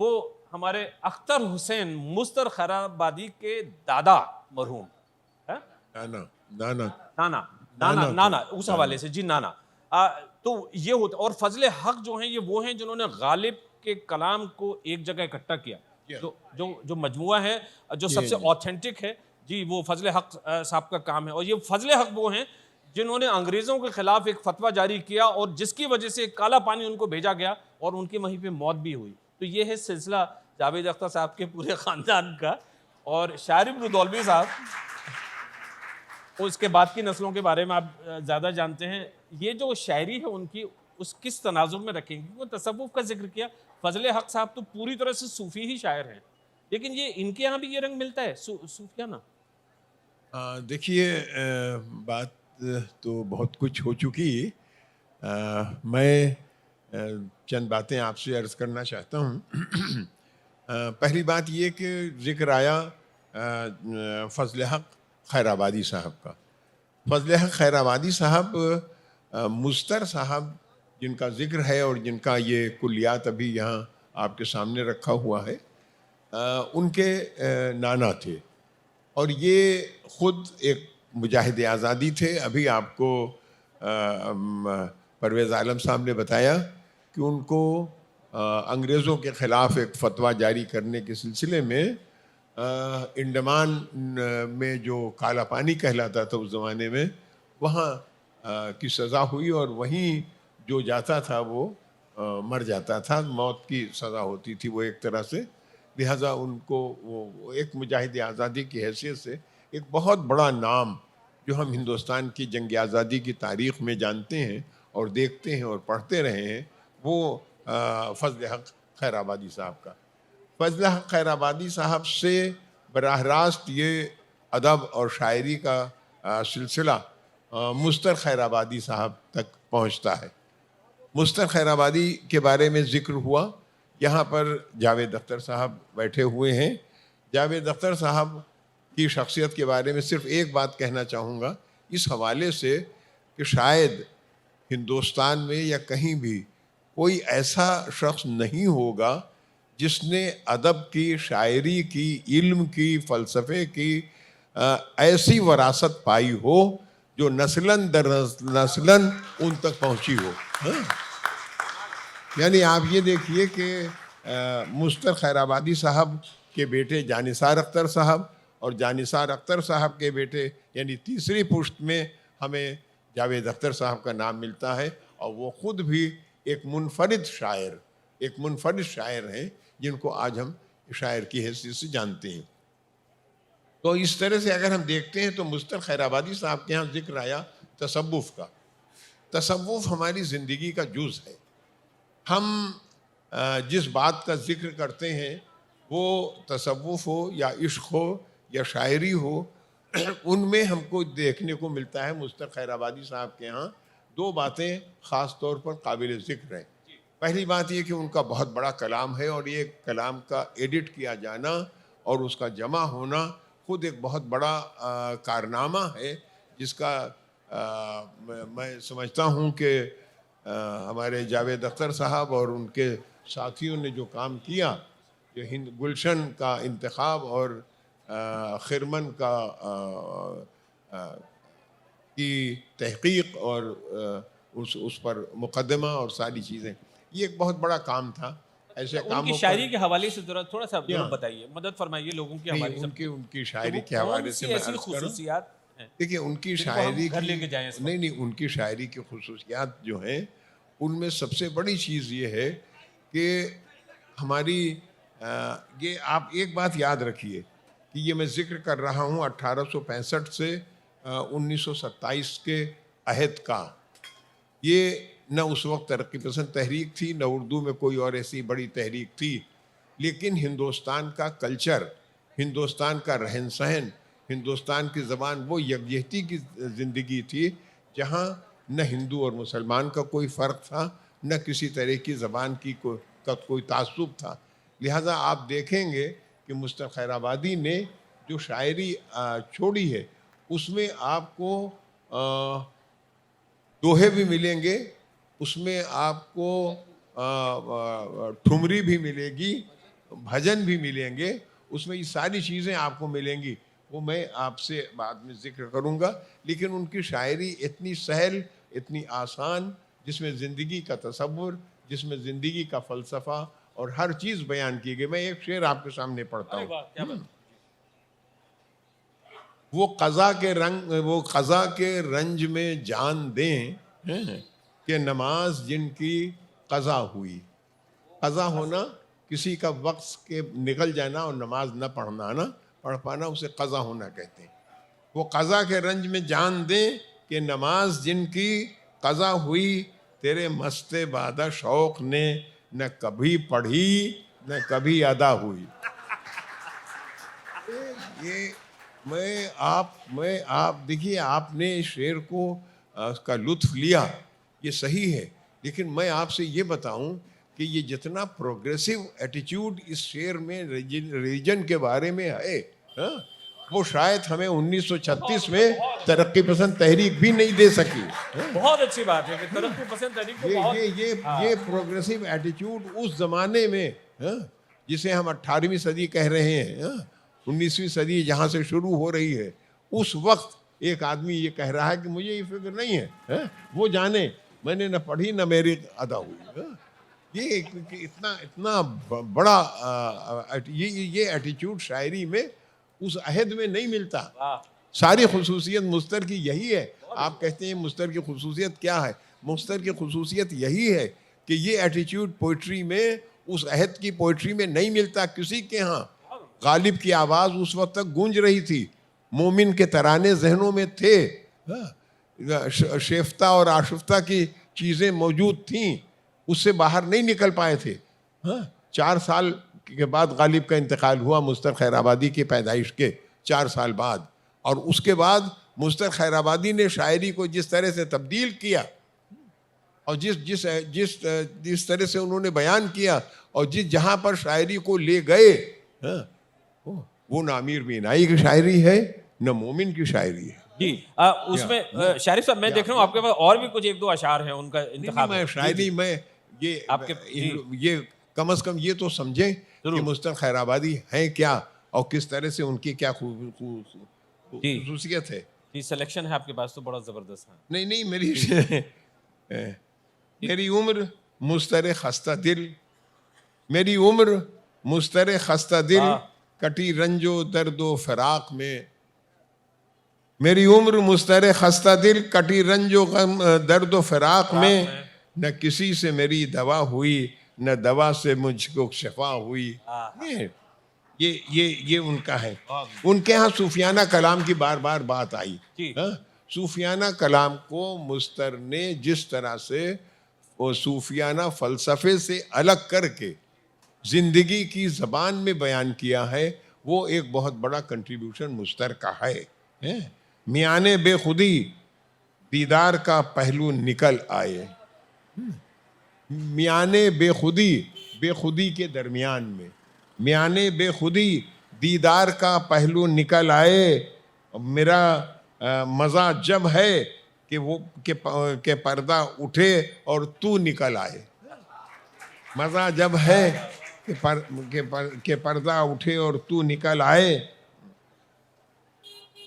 वो हमारे अख्तर हुसैन मुस्तर खैराबादी के दादा मरहूम है, नाना उस हवाले से जी, नाना। तो ये होता, और फजले हक जो हैं ये वो हैं जिन्होंने गालिब के कलाम को एक जगह इकट्ठा किया। जो मजमुआ है जो सबसे ऑथेंटिक है जी, वो फजले हक साहब का काम है। और ये फजले हक वो हैं जिन्होंने अंग्रेज़ों के ख़िलाफ़ एक फतवा जारी किया और जिसकी वजह से काला पानी उनको भेजा गया और उनकी वहीं पे मौत भी हुई। तो ये है सिलसिला जावेद अख्तर साहब के पूरे ख़ानदान का। और शारिब रुदौलवी साहब, उसके बाद की नस्लों के बारे में आप ज़्यादा जानते हैं। ये जो शायरी है उनकी, उस किस तनाजुर में रखेंगे, वो तसव्वुफ़ का जिक्र किया। फजले हक साहब तो पूरी तरह से सूफ़ी ही शायर हैं, लेकिन ये इनके यहाँ भी ये रंग मिलता है सूफियाना। देखिए, बात तो बहुत कुछ हो चुकी। मैं चंद बातें आपसे अर्ज़ करना चाहता हूँ। पहली बात ये कि ज़िक्र आया फजल हक खैराबादी साहब का। फजल हक खैराबादी साहब, मुस्तर साहब जिनका ज़िक्र है और जिनका ये कुल्लियात अभी यहाँ आपके सामने रखा हुआ है, उनके नाना थे और ये ख़ुद एक मुजाहिद आज़ादी थे। अभी आपको परवेज़ आलम साहब ने बताया कि उनको अंग्रेज़ों के ख़िलाफ़ एक फ़तवा जारी करने के सिलसिले में इंडमान में जो काला पानी कहलाता था उस ज़माने में, वहाँ की सज़ा हुई और वहीं जो जाता था वो मर जाता था, मौत की सज़ा होती थी वो एक तरह से। लिहाजा उनको वो एक मुजाहिद आज़ादी की हैसियत से एक बहुत बड़ा नाम जो हम हिंदुस्तान की जंग आज़ादी की तारीख़ में जानते हैं और देखते हैं और पढ़ते रहे हैं, वो फजल हक खैराबादी साहब का। फजल हक खैराबादी साहब से बराह रास्त ये अदब और शायरी का सिलसिला मुस्तर खैराबादी साहब तक पहुंचता है। मुस्तर खैराबादी के बारे में ज़िक्र हुआ, यहाँ पर जावेद अख्तर साहब बैठे हुए हैं। जावेद अख्तर साहब की शख्सियत के बारे में सिर्फ एक बात कहना चाहूँगा इस हवाले से कि शायद हिंदुस्तान में या कहीं भी कोई ऐसा शख्स नहीं होगा जिसने अदब की, शायरी की, इल्म की, फ़लसफ़े की ऐसी वरासत पाई हो जो नस्लन दर नस्लन उन तक पहुँची हो। हाँ? यानी आप ये देखिए कि मुस्तर खैराबादी साहब के बेटे जानिसार अख्तर साहब और जानिसार अख्तर साहब के बेटे यानी तीसरी पुश्त में हमें जावेद अख्तर साहब का नाम मिलता है, और वो ख़ुद भी एक मुनफरिद शायर हैं जिनको आज हम शायर की हैसियत से जानते हैं। तो इस तरह से अगर हम देखते हैं तो मुस्तर खैराबादी साहब के यहाँ जिक्र आया तसव्वुफ़ का। तसव्वुफ़ हमारी ज़िंदगी का जुज़ है। हम जिस बात का जिक्र करते हैं वो तसव्वुफ़ हो या इश्क़ हो या शायरी हो, उनमें हमको देखने को मिलता है मुस्तर खैराबादी साहब के यहाँ दो बातें ख़ास तौर पर काबिल ज़िक्र हैं। पहली बात ये कि उनका बहुत बड़ा कलाम है और ये कलाम का एडिट किया जाना और उसका जमा होना खुद एक बहुत बड़ा कारनामा है, जिसका मैं समझता हूँ कि हमारे जावेद अख्तर साहब और उनके साथियों ने जो काम किया, जो हिंद गुलशन का इंतखाब और खिरमन का की तहकीक और उस पर मुकदमा और सारी चीज़ें, ये एक बहुत बड़ा काम था। ऐसे कामों उनकी शायरी के हवाले से थोड़ा सा जरूर बताइए, मदद फरमाइए लोगों के हवाले से। उनकी शायरी के हवाले से मैं ऐसी अर्ज़ करूं, खुसूसियात हैं देखिए उनकी जिनको शायरी हम घर की लेके जाएं इस वक्त। नहीं, उनकी शायरी की खुसूसियात जो हैं उनमें सबसे बड़ी चीज़ ये है कि हमारी ये आप एक बात याद रखिए कि ये मैं जिक्र कर रहा हूँ 1865 से 1927 के अहद का। ये न उस वक्त तरक्की पसंद तहरीक थी, न उर्दू में कोई और ऐसी बड़ी तहरीक थी, लेकिन हिंदुस्तान का कल्चर, हिंदुस्तान का रहन सहन, हिंदुस्तान की ज़बान वो यकजहती की ज़िंदगी थी जहाँ न हिंदू और मुसलमान का कोई फ़र्क था, न किसी तरह की ज़बान की कोई तासुब था। लिहाजा आप देखेंगे कि मुस्तर खैराबादी ने जो शायरी छोड़ी है उसमें आपको दोहे भी मिलेंगे, उसमें आपको ठुमरी भी मिलेगी, भजन भी मिलेंगे, उसमें ये सारी चीज़ें आपको मिलेंगी। वो मैं आपसे बाद में जिक्र करूँगा, लेकिन उनकी शायरी इतनी सहल, इतनी आसान, जिसमें ज़िंदगी का तसव्वुर, जिसमें ज़िंदगी का फ़लसफ़ा और हर चीज़ बयान की गई। मैं एक शेर आपके सामने पढ़ता हूँ। वो क़ज़ा के रंज में जान दें कि नमाज जिनकी क़ज़ा हुई। क़ज़ा होना किसी का वक्त के निकल जाना और नमाज न पढ़ पाना, उसे क़ज़ा होना कहते हैं। वो क़ज़ा के रंज में जान दें कि नमाज जिनकी क़ज़ा हुई, तेरे मस्ते बादा शौक़ ने न कभी पढ़ी न कभी अदा हुई। ये मैं आप देखिए, आपने इस शेर को का लुत्फ़ लिया, ये सही है, लेकिन मैं आपसे ये बताऊं कि ये जितना प्रोग्रेसिव एटीट्यूड इस शेर में रिलीजन के बारे में है, हाँ, वो शायद हमें 1936 में तरक्की पसंद तहरीक भी नहीं दे सकी। बहुत अच्छी बात है कि तरक्की पसंद तहरीक को बहुत ये प्रोग्रेसिव एटीट्यूड उस ज़माने में, हाँ, जिसे हम 18वीं सदी कह रहे हैं, हाँ, 19वीं सदी जहाँ से शुरू हो रही है, उस वक्त एक आदमी ये कह रहा है कि मुझे ये फिक्र नहीं है, वो जाने, मैंने न पढ़ी न मेरी अदा हुई। ये इतना बड़ा ये एटीट्यूड शायरी में उस अहद में नहीं मिलता। सारी खुसूसियत मुस्तर की यही है। आप कहते हैं मुस्तर की खुसूसियत क्या है? मुस्तर की खुसूसियत यही है कि ये एटीट्यूड पोइट्री में, उस अहद की पोइट्री में नहीं मिलता किसी के यहाँ। गालिब की आवाज़ उस वक्त तक गूंज रही थी, मोमिन के तराने जहनों में थे, हाँ, शेफ्ता और आशुफ्ता की चीज़ें मौजूद थीं, उससे बाहर नहीं निकल पाए थे। हाँ, 4 साल के बाद गालिब का इंतकाल हुआ, मुस्तर खैराबादी की पैदाइश के 4 साल बाद, और उसके बाद मुस्तर खैराबादी ने शायरी को जिस तरह से तब्दील किया और जिस जिस जिस जिस तरह से उन्होंने बयान किया और जिस जहाँ पर शायरी को ले गए, हाँ, वो ना अमीर मीनाई की शायरी है न मोमिन की शायरी है। जी उसमें शारिफ साहब मैं देख रहा हूँ आपके पास और भी कुछ 1-2 अशार हैं, उनका इंतखाब मैं है। शायरी में ये ये कम से कम ये तो समझें कि मुस्तर खैराबादी हैं क्या और किस तरह से उनकी क्या खूबसूरत है। जी सिलेक्शन है आपके पास तो बड़ा जबरदस्त है। नहीं नहीं, मेरी उम्र मुस्तर खस्ता दिल, मेरी उम्र मुस्तर खस्ता दिल, कटी रंजो दर्दो फराक में, मेरी उम्र मुस्तर खस्ता दिल, कटी रंजो दर्दो फराक में, न किसी से मेरी दवा हुई न दवा से मुझको शफा हुई। ये उनका है। उनके यहाँ सूफियाना कलाम की बार बार बात आई। हाँ? सूफियाना कलाम को मुस्तर ने जिस तरह से वो सूफियाना फ़लसफ़े से अलग करके ज़िंदगी की ज़बान में बयान किया है, वो एक बहुत बड़ा कंट्रीब्यूशन मुस्तर का है। मियाने बेखुदी दीदार का पहलू निकल आए, मियाने बेखुदी, बेखुदी के दरमियान में, मियाने बेखुदी दीदार का पहलू निकल आए, मेरा मज़ा जब है कि वो के पर्दा उठे और तू निकल आए। मज़ा जब है कि पर्दा उठे और तू निकल आए,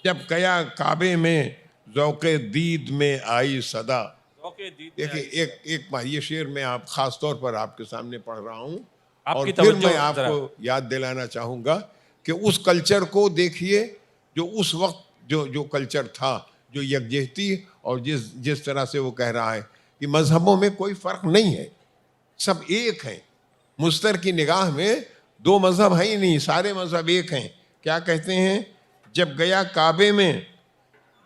जब गया काबे में ज़ौक़े दीद में आई सदा। देखिए एक बार ये शेर मैं आप ख़ास तौर पर आपके सामने पढ़ रहा हूँ और फिर मैं आपको याद दिलाना चाहूँगा कि उस कल्चर को देखिए जो उस वक्त जो कल्चर था, जो यकजहती और जिस तरह से वो कह रहा है कि मज़हबों में कोई फ़र्क नहीं है, सब एक हैं। मुस्तर की निगाह में 2 मज़हब हैं ही नहीं, सारे मज़हब एक हैं। क्या कहते हैं? जब गया काबे में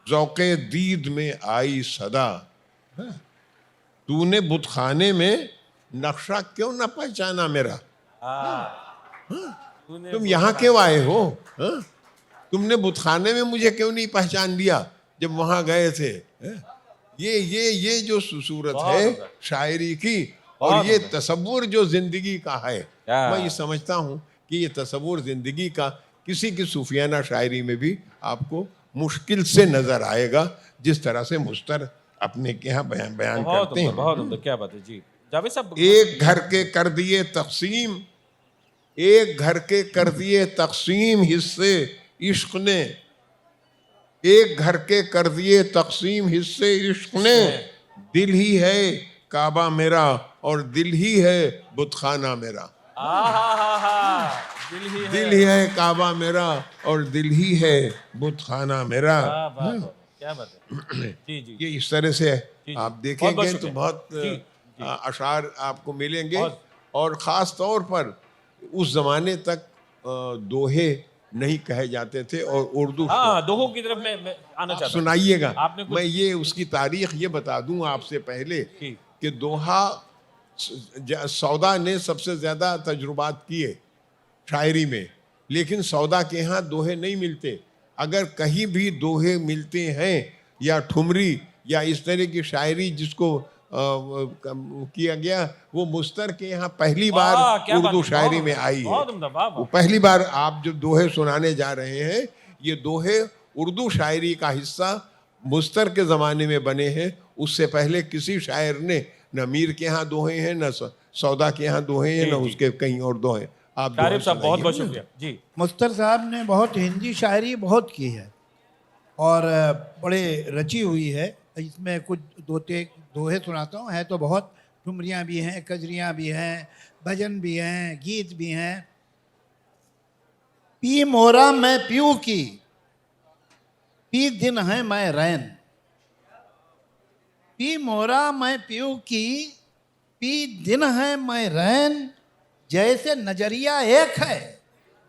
ज़ौक़े दीद में आई सदा, तूने बुतखाने में नक्शा क्यों न पहचाना मेरा? तुम यहाँ क्यों आए हो? तुमने बुतखाने में मुझे क्यों नहीं पहचान लिया जब वहाँ गए थे? ये जो सूरत है शायरी की और ये तसव्वुर जो जिंदगी का है, मैं ये समझता हूँ कि ये तसव्वुर जिंदगी का किसी की सूफियाना शायरी में भी आपको मुश्किल से नजर आएगा, जिस तरह से मुस्तर अपने के यहाँ बयान करते हैं। बहुत उम्दा, क्या बात है जी जावेद साहब। एक घर के कर दिए तकसीम, एक घर के कर दिए तकसीम हिस्से इश्क ने, एक घर के कर दिए तकसीम हिस्से इश्क ने, दिल ही है काबा मेरा और दिल ही है बुतखाना मेरा। दिल ही है काबा मेरा और दिल ही है बुतखाना मेरा। क्या बात है जी जी। ये इस तरह से आप देखेंगे तो बहुत अशार आपको मिलेंगे और ख़ास तौर पर उस ज़माने तक दोहे नहीं कहे जाते थे और उर्दू दोहों की तरफ मैं आना चाहता हूं। सुनाइएगा, मैं ये उसकी तारीख ये बता दूं आपसे पहले कि दोहा सौदा ने सबसे ज़्यादा तजुर्बात किए शायरी में, लेकिन सौदा के यहाँ दोहे नहीं मिलते। अगर कहीं भी दोहे मिलते हैं या ठुमरी या इस तरह की शायरी जिसको किया गया, वो मुस्तर के यहाँ पहली बार उर्दू शायरी में आई है। वो पहली बार आप जो दोहे सुनाने जा रहे हैं, ये दोहे उर्दू शायरी का हिस्सा मुस्तर के ज़माने में बने हैं। उससे पहले किसी शायर ने न मीर के यहाँ दोहे हैं, न सौदा के यहाँ दोहे हैं, न उसके कहीं और दोहे। आप साहब बहुत बहुत शुक्रिया जी। मुस्तर साहब ने बहुत हिंदी शायरी बहुत की है और बड़े रची हुई है। इसमें कुछ दोहे सुनाता हूँ, है तो बहुत। ठुमरियाँ भी हैं, कजरियाँ भी हैं, भजन भी हैं, गीत भी हैं। पी मोरा मैं पीऊ की, पी दिन है मैं रैन, पी मोरा मैं पीऊ की, पी दिन है मैं रैन, जैसे नजरिया एक है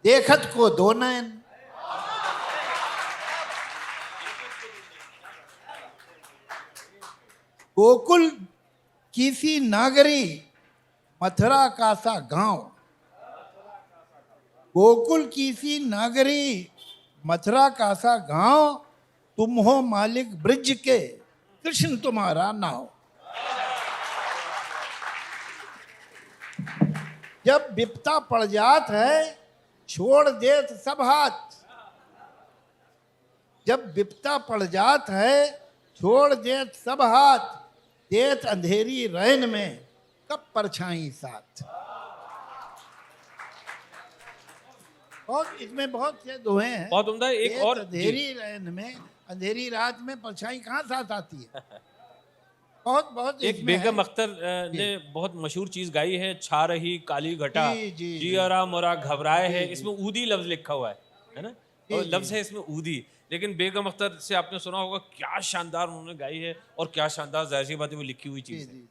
देखत को 2 नैन। गोकुल की सी नागरी, मथुरा का सा गांव। गोकुल की सी नागरी, मथुरा का सा गांव, तुम हो मालिक ब्रिज के, कृष्ण तुम्हारा नाव। जब विपता पड़ जात है, छोड़ देत सब हाथ। जब विपता पड़ जात है, छोड़ देत सब हाथ, देत अंधेरी रैन में कब परछाई साथ। बहुत इसमें बहुत से दोहे हैं। बहुत उम्दा। एक देत और अंधेरी रैन में, अंधेरी रात में परछाई कहाँ साथ आती है। बहुत बहुत एक इसमें बेगम है। अख्तर ने बहुत मशहूर चीज गाई है, छा रही काली घटा, जी, जी, जियरा मोरा घबराए है। इसमें ऊदी लफ्ज लिखा हुआ है ना, और जी, लफ्ज है इसमें ऊदी। लेकिन बेगम अख्तर से आपने सुना होगा, क्या शानदार उन्होंने गाई है और क्या शानदार, जाहिर सी बात है वो लिखी हुई जी, चीज है। जी।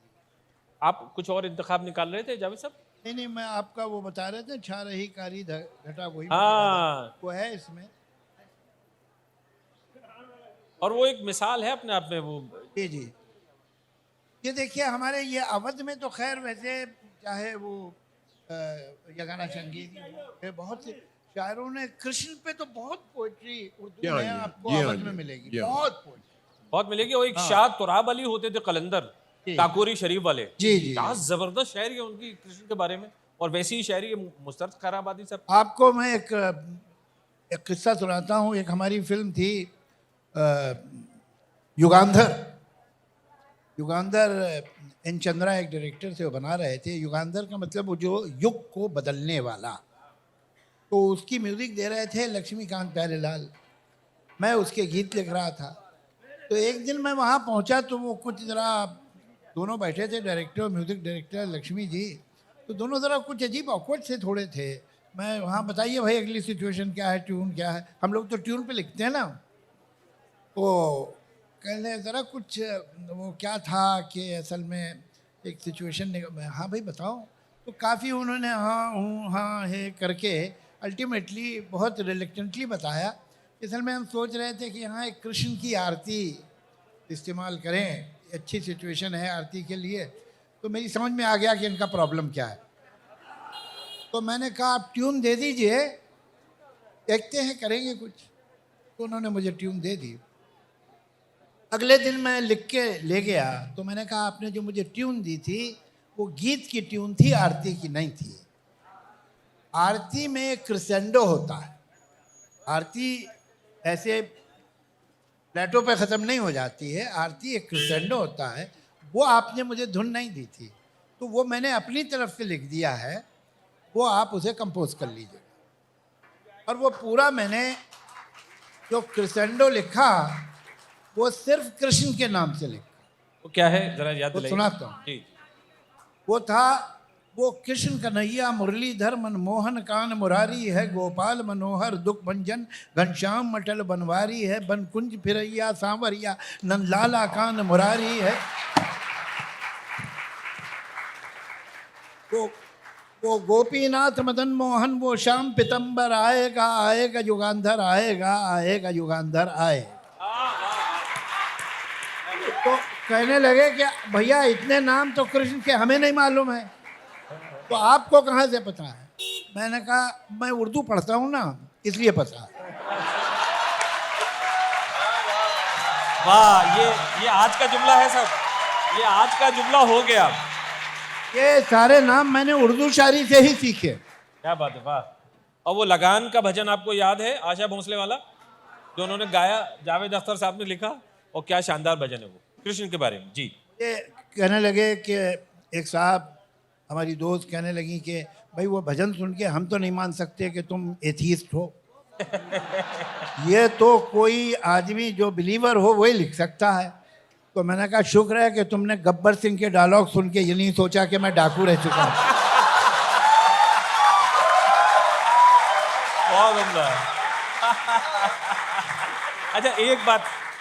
आप कुछ और इंतखाब निकाल रहे थे जावेद साहब? नहीं नहीं, मैं आपका वो बता रहे थे, छा रही काली घटा, वही मुझे याद हाँ, है। वो है इसमें। और वो एक मिसाल है अपने आप में वो। जी जी। ये देखिए, हमारे ये अवध में तो खैर वैसे चाहे वो यगाना संगीत, ये बहुत से शायरों ने कृष्ण पे तो बहुत पोइट्री उर्दू जी हाँ में जी, आपको जी हाँ अवध जी, में मिलेगी, जी हाँ। बहुत पोइट्री। बहुत मिलेगी। और एक शाह तुराब अली होते थे कलंदर, जी। काकोरी शरीफ वाले। जी, जी, क्या जी। जबरदस्त शायरी है उनकी कृष्ण के बारे में। और वैसी ही शायरी है मुस्तरद खैराबादी साहब। आपको मैं एक किस्सा सुनाता हूँ। एक हमारी फिल्म थी युगांधर। युगांधर एन चंद्रा एक डायरेक्टर से वो बना रहे थे। युगांधर का मतलब वो जो युग को बदलने वाला। तो उसकी म्यूजिक दे रहे थे लक्ष्मीकांत प्यारेलाल, मैं उसके गीत लिख रहा था। तो एक दिन मैं वहाँ पहुँचा तो वो कुछ ज़रा, दोनों बैठे थे, director, music director Lakshmi ji. तो दोनों ज़रा कुछ अजीब ऑकवर्ड से थोड़े थे। मैं वहाँ, बताइए भाई अगली सिचुएशन क्या है, ट्यून क्या है। हम लोग तो ट्यून पे लिखते हैं ना। वो कहने ज़रा कुछ, वो क्या था कि असल में एक सिचुएशन हाँ भाई बताओ। तो काफ़ी उन्होंने हाँ हूँ हाँ है करके अल्टीमेटली बहुत रिलेक्टेंटली बताया। असल में हम सोच रहे थे कि यहाँ एक कृष्ण की आरती इस्तेमाल करें, अच्छी सिचुएशन है आरती के लिए। तो मेरी समझ में आ गया कि इनका प्रॉब्लम क्या है। तो मैंने कहा आप ट्यून दे दीजिए, देखते हैं करेंगे कुछ। तो उन्होंने मुझे ट्यून दे दी। अगले दिन मैं लिख के ले गया तो मैंने कहा आपने जो मुझे ट्यून दी थी वो गीत की ट्यून थी, आरती की नहीं थी। आरती में एक क्रिसेंडो होता है। आरती ऐसे प्लेटो पे ख़त्म नहीं हो जाती है, आरती एक क्रिसेंडो होता है। वो आपने मुझे धुन नहीं दी थी, तो वो मैंने अपनी तरफ से लिख दिया है, वो आप उसे कंपोज कर लीजिए। और वो पूरा मैंने जो क्रिसेंडो लिखा वो सिर्फ कृष्ण के नाम से लिखा। वो क्या है जरा याद वो दिलाइए। सुनाता हूँ। जी। वो था, वो कृष्ण कन्हैया मुरलीधर मनमोहन कान मुरारी है, गोपाल मनोहर दुख भंजन घनश्याम मटल बनवारी है, बन कुंज फिरैया सांवरिया नंदलाला कान मुरारी है। वो गोपीनाथ मदन मोहन वो श्याम पितंबर आएगा आएगा युगांधर आएगा आएगा युगांधर आएगा। तो कहने लगे कि भैया इतने नाम तो कृष्ण के हमें नहीं मालूम है, तो आपको कहाँ से पता है। मैंने कहा मैं उर्दू पढ़ता हूँ ना, इसलिए पता है। वाह, ये आज का जुमला है साहब, ये आज का जुमला हो गया। ये सारे नाम मैंने उर्दू शायरी से ही सीखे। क्या बात है, वाह। और वो लगान का भजन आपको याद है, आशा भोसले वाला जो उन्होंने गाया, जावेद अख्तर साहब ने लिखा, और क्या शानदार भजन है वो कृष्ण के बारे में। जी। ये कहने लगे कि एक साहब हमारी दोस्त कहने लगी कि भाई वो भजन सुन के हम तो नहीं मान सकते कि तुम एथीस्ट हो। ये तो कोई आदमी जो बिलीवर हो वही लिख सकता है। तो मैंने कहा शुक्र है कि तुमने गब्बर सिंह के डायलॉग सुन के ये नहीं सोचा कि मैं डाकू रह चुका हूँ। बहुत उम्दा। अच्छा,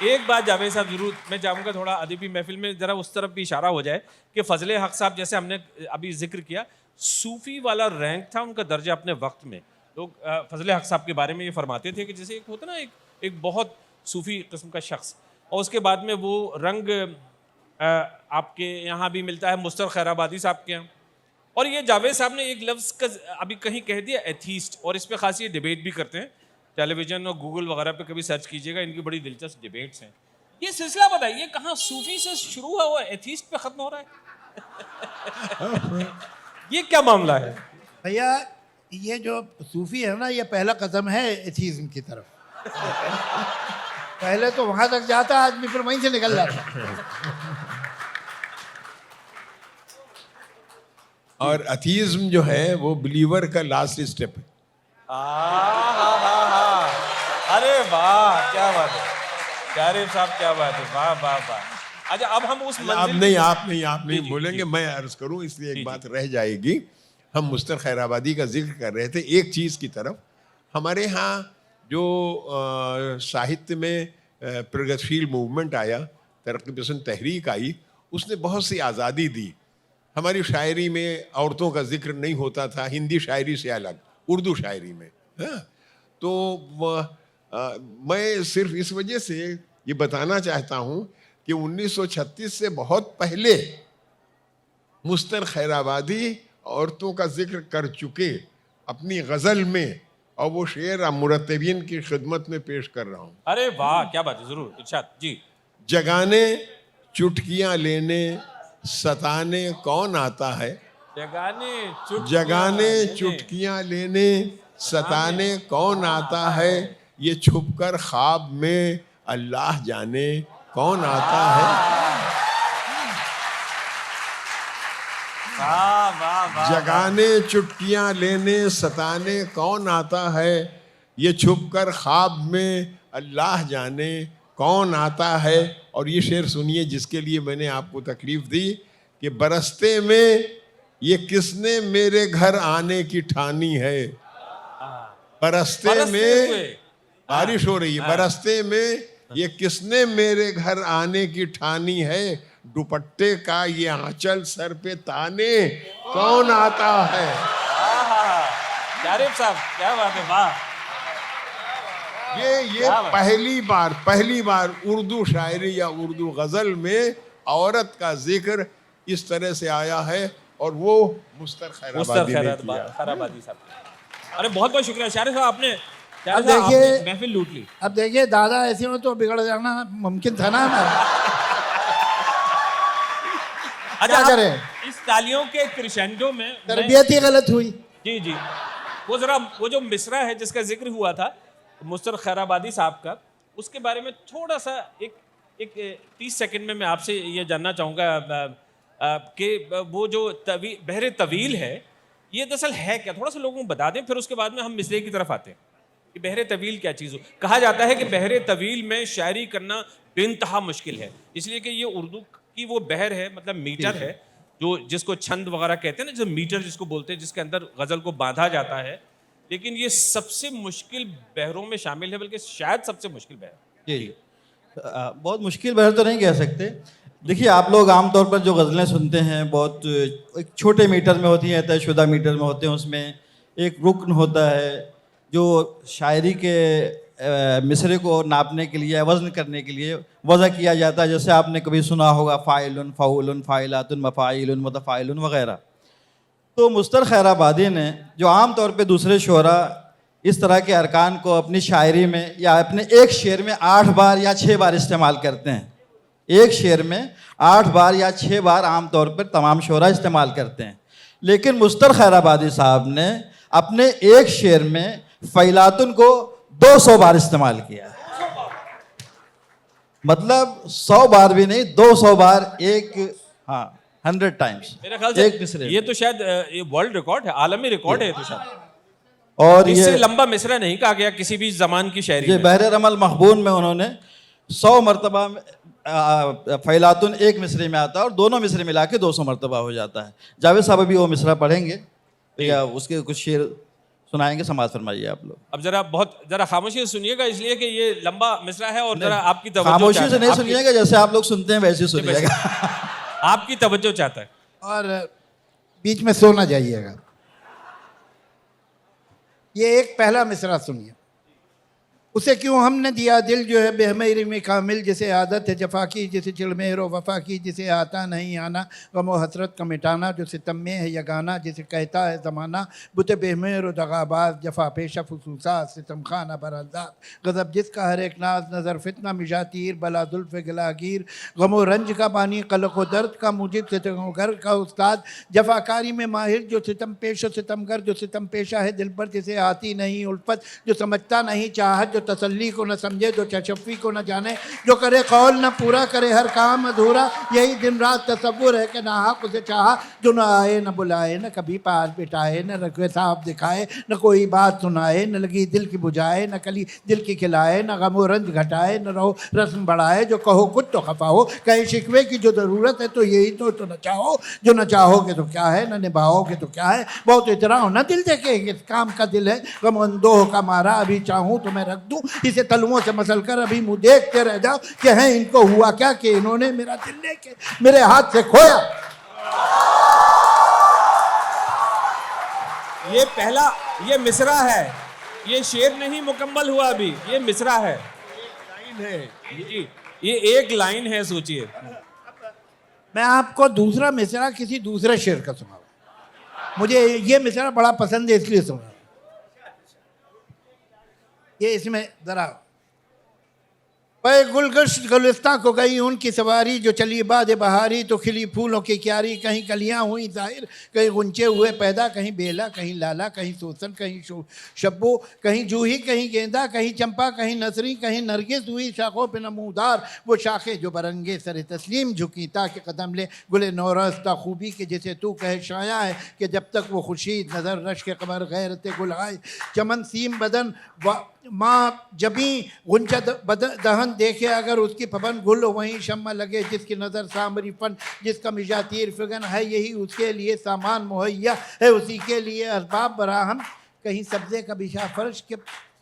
एक बात जावेद साहब जरूर मैं चाहूँगा, थोड़ा अदबी महफिल में ज़रा उस तरफ भी इशारा हो जाए कि फजले हक साहब, जैसे हमने अभी जिक्र किया, सूफ़ी वाला रैंक था उनका दर्जा अपने वक्त में। लोग फजले हक साहब के बारे में ये फरमाते थे कि जैसे एक होता ना, एक बहुत सूफ़ी किस्म का शख्स, और उसके बाद में वो रंग आपके यहाँ भी मिलता है, मुस्तर खैराबादी साहब के यहाँ। और ये जावेद साहब ने एक लफ्ज़ का अभी कहीं कह दिया, एथीस्ट, और इस पे खास ये डिबेट भी करते हैं। टेलीविज़न और गूगल वगैरह पे कभी सर्च कीजिएगा, इनकी बड़ी दिलचस्प डिबेट्स हैं। ये सिलसिला बताइए, कहाँ सूफी से शुरू हुआ और एथीस्ट पे ख़त्म हो रहा है? ये क्या मामला है? भैया ये जो सूफी है ना, ये पहला कदम है एथीज्म की तरफ। पहले तो वहां तक जाता आदमी, फिर वहीं से निकल जाता। और अथीज्म जो है वो बिलीवर का लास्ट स्टेप है। अरे वाह, क्या बात है शारिफ साहब, क्या बात है, वाह वाह वाह। अच्छा, अब हम उस मंजिल आप नहीं बोलेंगे, मैं अर्ज करूं, इसलिए एक बात रह जाएगी। हम मुस्तर खैराबादी का जिक्र कर रहे थे, एक चीज़ की तरफ। हमारे यहाँ जो साहित्य में प्रगतिशील मूवमेंट आया, तरक्की पसंद तहरीक आई, उसने बहुत सी आज़ादी दी। हमारी शायरी में औरतों का जिक्र नहीं होता था, हिंदी शायरी से अलग, उर्दू शायरी में। हाँ? तो मैं सिर्फ इस वजह से ये बताना चाहता हूँ कि 1936 से बहुत पहले मुस्तर खैराबादी औरतों का जिक्र कर चुके अपनी गज़ल में, और वो शेर अब मुरत्तबीन की खिदमत में पेश कर रहा हूँ। अरे वाह, क्या बात है, जरूर इरशाद जी। जगाने चुटकियाँ लेने सताने कौन आता है, जगाने चुटकियाँ लेने सताने कौन आता है, ये छुपकर ख्वाब में अल्लाह जाने कौन आता है। वाह वाह वाह। जगाने चुटकियाँ लेने सताने कौन आता है, ये छुपकर ख्वाब में अल्लाह जाने कौन आता है। और ये शेर सुनिए जिसके लिए मैंने आपको तकलीफ दी कि बरसते में ये किसने मेरे घर आने की ठानी है। बरसते में बारिश हो रही है, बरसते में ये किसने मेरे घर आने की ठानी है, दुपट्टे का ये आंचल सर पे ताने कौन आता है। शारिफ साहब, क्या बात है, वाह। ये पहली बार उर्दू शायरी या उर्दू गज़ल में औरत का जिक्र इस तरह से आया है, और वो मुस्तर खैराबादी ने किया। खैराबादी साहब, अरे बहुत बहुत शुक्रिया शारिफ साहब, आपने अब देखिए, महफिल लूट ली। अब देखिए दादा ऐसे में तो बिगड़ जाना मुमकिन था ना हमारा। अच्छा, क्या करें? इस तालियों के क्रिशेंडो में तरबियत ही गलत हुई। जी जी, वो जो मिसरा है जिसका जिक्र हुआ था मुस्तर खैराबादी साहब का, उसके बारे में थोड़ा सा एक 30 सेकंड में मैं आपसे ये जानना चाहूँगा कि वो जो बहरे तवील है, ये दरअसल है क्या, थोड़ा सा लोगों को बता दें, फिर उसके बाद में हम मिसरे की तरफ आते हैं कि बहरे तवील क्या चीज़ हो। कहा जाता है कि बहरे तवील में शायरी करना बेइंतहा मुश्किल है, इसलिए कि ये उर्दू की वो बहर है, मतलब मीटर है, जो जिसको छंद वगैरह कहते हैं ना, जो मीटर जिसको बोलते हैं, जिसके अंदर गज़ल को बांधा जाता है। लेकिन ये सबसे मुश्किल बहरों में शामिल है, बल्कि शायद सबसे मुश्किल बहर। जी, बहुत मुश्किल बहर तो नहीं कह सकते। देखिए, आप लोग आमतौर पर जो गज़लें सुनते हैं बहुत एक छोटे मीटर में होती हैं, तयशुदा मीटर में होते हैं। उसमें एक रुकन होता है जो शायरी के मिसरे को नापने के लिए, वज़न करने के लिए वज़ा किया जाता है। जैसे आपने कभी सुना होगा फ़ाइलुन, फ़ाउलुन, फ़ाइलातुन, मफ़ाइलुन, मुतफ़ाइलुन वग़ैरह। तो मुस्तर खैराबादी ने, जो आम तौर पे दूसरे शोरा इस तरह के अरकान को अपनी शायरी में या अपने एक शेर में 8 बार या 6 बार इस्तेमाल करते हैं। एक शेर में 8 बार या 6 बार आम तौर पर तमाम शोरा इस्तेमाल करते हैं, लेकिन मुस्तर खैराबादी साहब ने अपने एक शेर में फ़ैलातुन को 200 बार इस्तेमाल किया। मतलब 100 बार भी नहीं, 200 बार, एक, हाँ 100 टाइम्स मेरे ख्याल से एक मिसरे। ये तो शायद ये वर्ल्ड रिकॉर्ड है, आलमी रिकॉर्ड है, तो शायद और इससे ये लंबा मिसरा नहीं कहा गया किसी भी जमान की शायरी ये में। बहरे रमल मखबून में उन्होंने 100 मरतबा फ़ैलातुन एक मिसरे में आता है, और दोनों मिसरे मिला के 200 मरतबा हो जाता है। जावेद साहब अभी वो मिसरा पढ़ेंगे या उसके कुछ शेर सुनाएंगे, समाज फरमाइए आप लोग। अब जरा खामोशी से सुनिएगा, इसलिए कि ये लंबा मिसरा है और जरा आपकी तवज्जो खामोशी चाहता से है। नहीं आपकी- सुनिएगा, जैसे आप लोग सुनते हैं वैसे ही सुनिएगा। आपकी तवज्जो चाहता है। और बीच में सो ना जाइएगा। ये एक पहला मिसरा सुनिए। उसे क्यों हमने दिया दिल जो है बेहमेरी में कामिल, जिसे आदत है जफा की, जिसे चिड़मेर व वफा की, जिसे आता नहीं आना गम व हसरत का मिटाना, जो सितम में है यगाना, जिसे कहता है ज़माना बुत बेहमेर व दगाबाज, जफा पेशा फसूसा सितम खाना बरंदाज, गज़ब जिसका हर एक नाज, नज़र फितना मिशा तीर, बला जुल्फ़ गिलागीर, गम व रंज का बानी, क़लक़ व दर्द का मुजिब, सितमगर का उस्ताद, जफाकारी में माहिर, जो सितम पेश सितमगर, जो सितम पेशा है दिल पर, जिसे आती नहीं उल्फत, जो समझता नहीं चाहत, जो तसल्ली को न समझे, जो तशफ़ी को न जाने, जो करे कौल न पूरा करे हर काम अधूरा, यही दिन रात तसव्वुर है कि ना हक उसे चाहा, जो न आए न बुलाए, न कभी पास बिठाए, न रखे साफ दिखाए, न कोई बात सुनाए, न लगी दिल की बुझाए, न कली दिल की खिलाए, न गम व रंज घटाए, न रहो रस्म बढ़ाए, जो कहो कुछ तो खफा हो, कहे शिकवे की जो ज़रूरत है तो यही तो न चाहो, जो न चाहोगे तो क्या है, न निभाओगे तो क्या है, बहुत इतराओ न दिल देखे, इस काम का दिल है गम अंदोह का मारा, अभी चाहूँ तो मैं रख दूँ इसे तलुओं से मसल कर, अभी मुँह देखते रह जाओ कि हैं इनको हुआ क्या कि इन्होंने मेरा दिल लेके मेरे हाथ से खोया। ये पहला, ये मिसरा है, ये शेर नहीं मुकम्मल हुआ अभी, ये मिसरा है। जी, ये एक लाइन है, सोचिए। मैं आपको दूसरा मिसरा किसी दूसरे शेर का सुनाऊं, मुझे ये मिसरा बड़ा पसंद है इसलिए सुना। ये इसमें जरा पे गुलगश्त गुलिस्तां को गई उनकी सवारी, जो चली बाद बहारी तो खिली फूलों की क्यारी, कहीं कलियां हुई जाहिर, कहीं गुंचे हुए पैदा, कहीं बेला, कहीं लाला, कहीं सोसन, कहीं शब्बो, कहीं जूही, कहीं गेंदा, कहीं चंपा, कहीं नसरी, कहीं नरगिस हुई शाखों पे नमूदार, वो शाखें जो बरंगे सर तस्लीम झुकी, ताकि कदम ले गुले नौरस्ता खूबी के, जिसे तू कहे शाया है कि जब तक वो खुर्शीद नज़र रश के कमर गैरत गुल आए, चमन सीम बदन माँ जबी गुंचा दहन देखे, अगर उसकी पवन गुल वहीं शम्मा लगे, जिसकी नज़र सामरी फन, जिसका मिजा तीर फिगन है, यही उसके लिए सामान मुहैया है, उसी के लिए असबाब बराहम, कहीं सब्ज़े का बिछा फर्श के,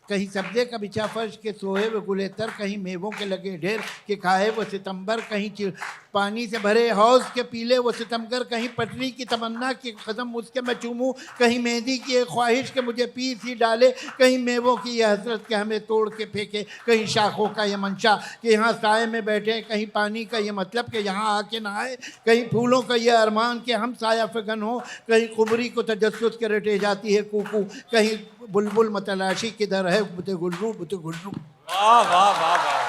कहीं सब्ज़े का बिछा फर्श के सोए वो गुलेतर, कहीं मेवों के लगे ढेर के खाए वो सितंबर, कहीं पानी से भरे हौज के पीले वो सितमगर, कहीं पटरी की तमन्ना की कदम उसके मैं चूमूं, कहीं मेहंदी की एक ख्वाहिश के मुझे पीस ही डाले, कहीं मेवों की यह हसरत के हमें तोड़ के फेंके, कहीं शाखों का ये मंशा कि यहाँ साए में बैठे, कहीं पानी का ये मतलब कि यहाँ आके नहाए, कहीं फूलों का ये अरमान कि हम साया फिगन हो, कहीं कुबरी को तजस्सुस के रटे जाती है कूकू, कहीं बुलबुल मतलाशी किधर है बुते गुल्लू बुते गुल्लू। वाह वाह वाह वाह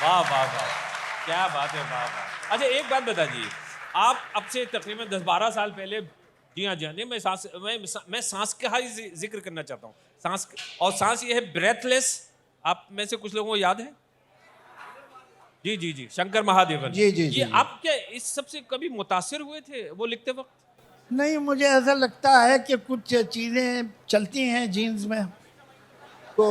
वाह वाह वाह, क्या बात है, वाह वाह। अच्छा, एक बात बता दीजिए, आप अब से तकरीबन 10-12 साल पहले, जी हाँ जी हाँ, नहीं मैं सांस का ही जिक्र करना चाहता हूँ, सांस, और सांस ये है ब्रेथलेस, आप में से कुछ लोगों को याद है? जी जी जी, शंकर महादेवन। जी जी जी, ये आप क्या इस सबसे कभी मुतासिर हुए थे वो लिखते वक्त? नहीं, मुझे ऐसा लगता है कि कुछ चीज़ें चलती हैं जीन्स में, तो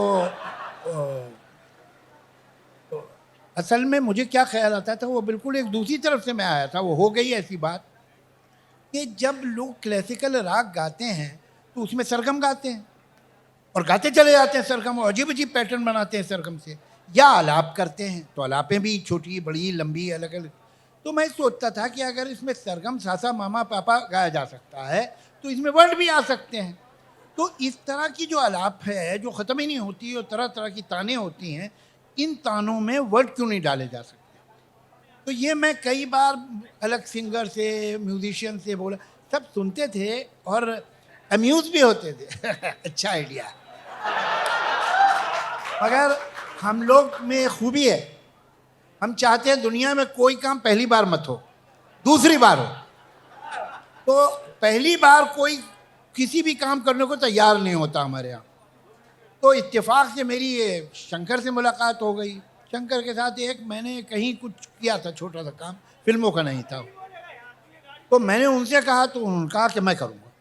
असल में मुझे क्या ख्याल आता था, वो बिल्कुल एक दूसरी तरफ से मैं आया था। वो हो गई ऐसी बात कि जब लोग क्लासिकल राग गाते हैं तो उसमें सरगम गाते हैं और गाते चले जाते हैं सरगम, और अजीब अजीब पैटर्न बनाते हैं सरगम से, या आलाप करते हैं, तो आलापें भी छोटी बड़ी लंबी अलग अलग। तो मैं सोचता था कि अगर इसमें सरगम सासा मामा पापा गाया जा सकता है तो इसमें वर्ड भी आ सकते हैं। तो इस तरह की जो आलाप है जो ख़त्म ही नहीं होती, और तरह तरह की तानें होती हैं, इन तानों में वर्ड क्यों नहीं डाले जा सकते? तो ये मैं कई बार अलग सिंगर से, म्यूजिशियन से बोला, सब सुनते थे और अम्यूज़ भी होते थे अच्छा आइडिया। मगर हम लोग में खूबी है, हम चाहते हैं दुनिया में कोई काम पहली बार मत हो, दूसरी बार हो। तो पहली बार कोई किसी भी काम करने को तैयार नहीं होता हमारे यहाँ। तो इत्तेफाक से मेरी ये शंकर से मुलाकात हो गई। शंकर के साथ एक मैंने कहीं कुछ किया था, छोटा सा काम, फिल्मों का नहीं था। तो मैंने उनसे कहा, तो उन्होंने कहा कि मैं करूँगा।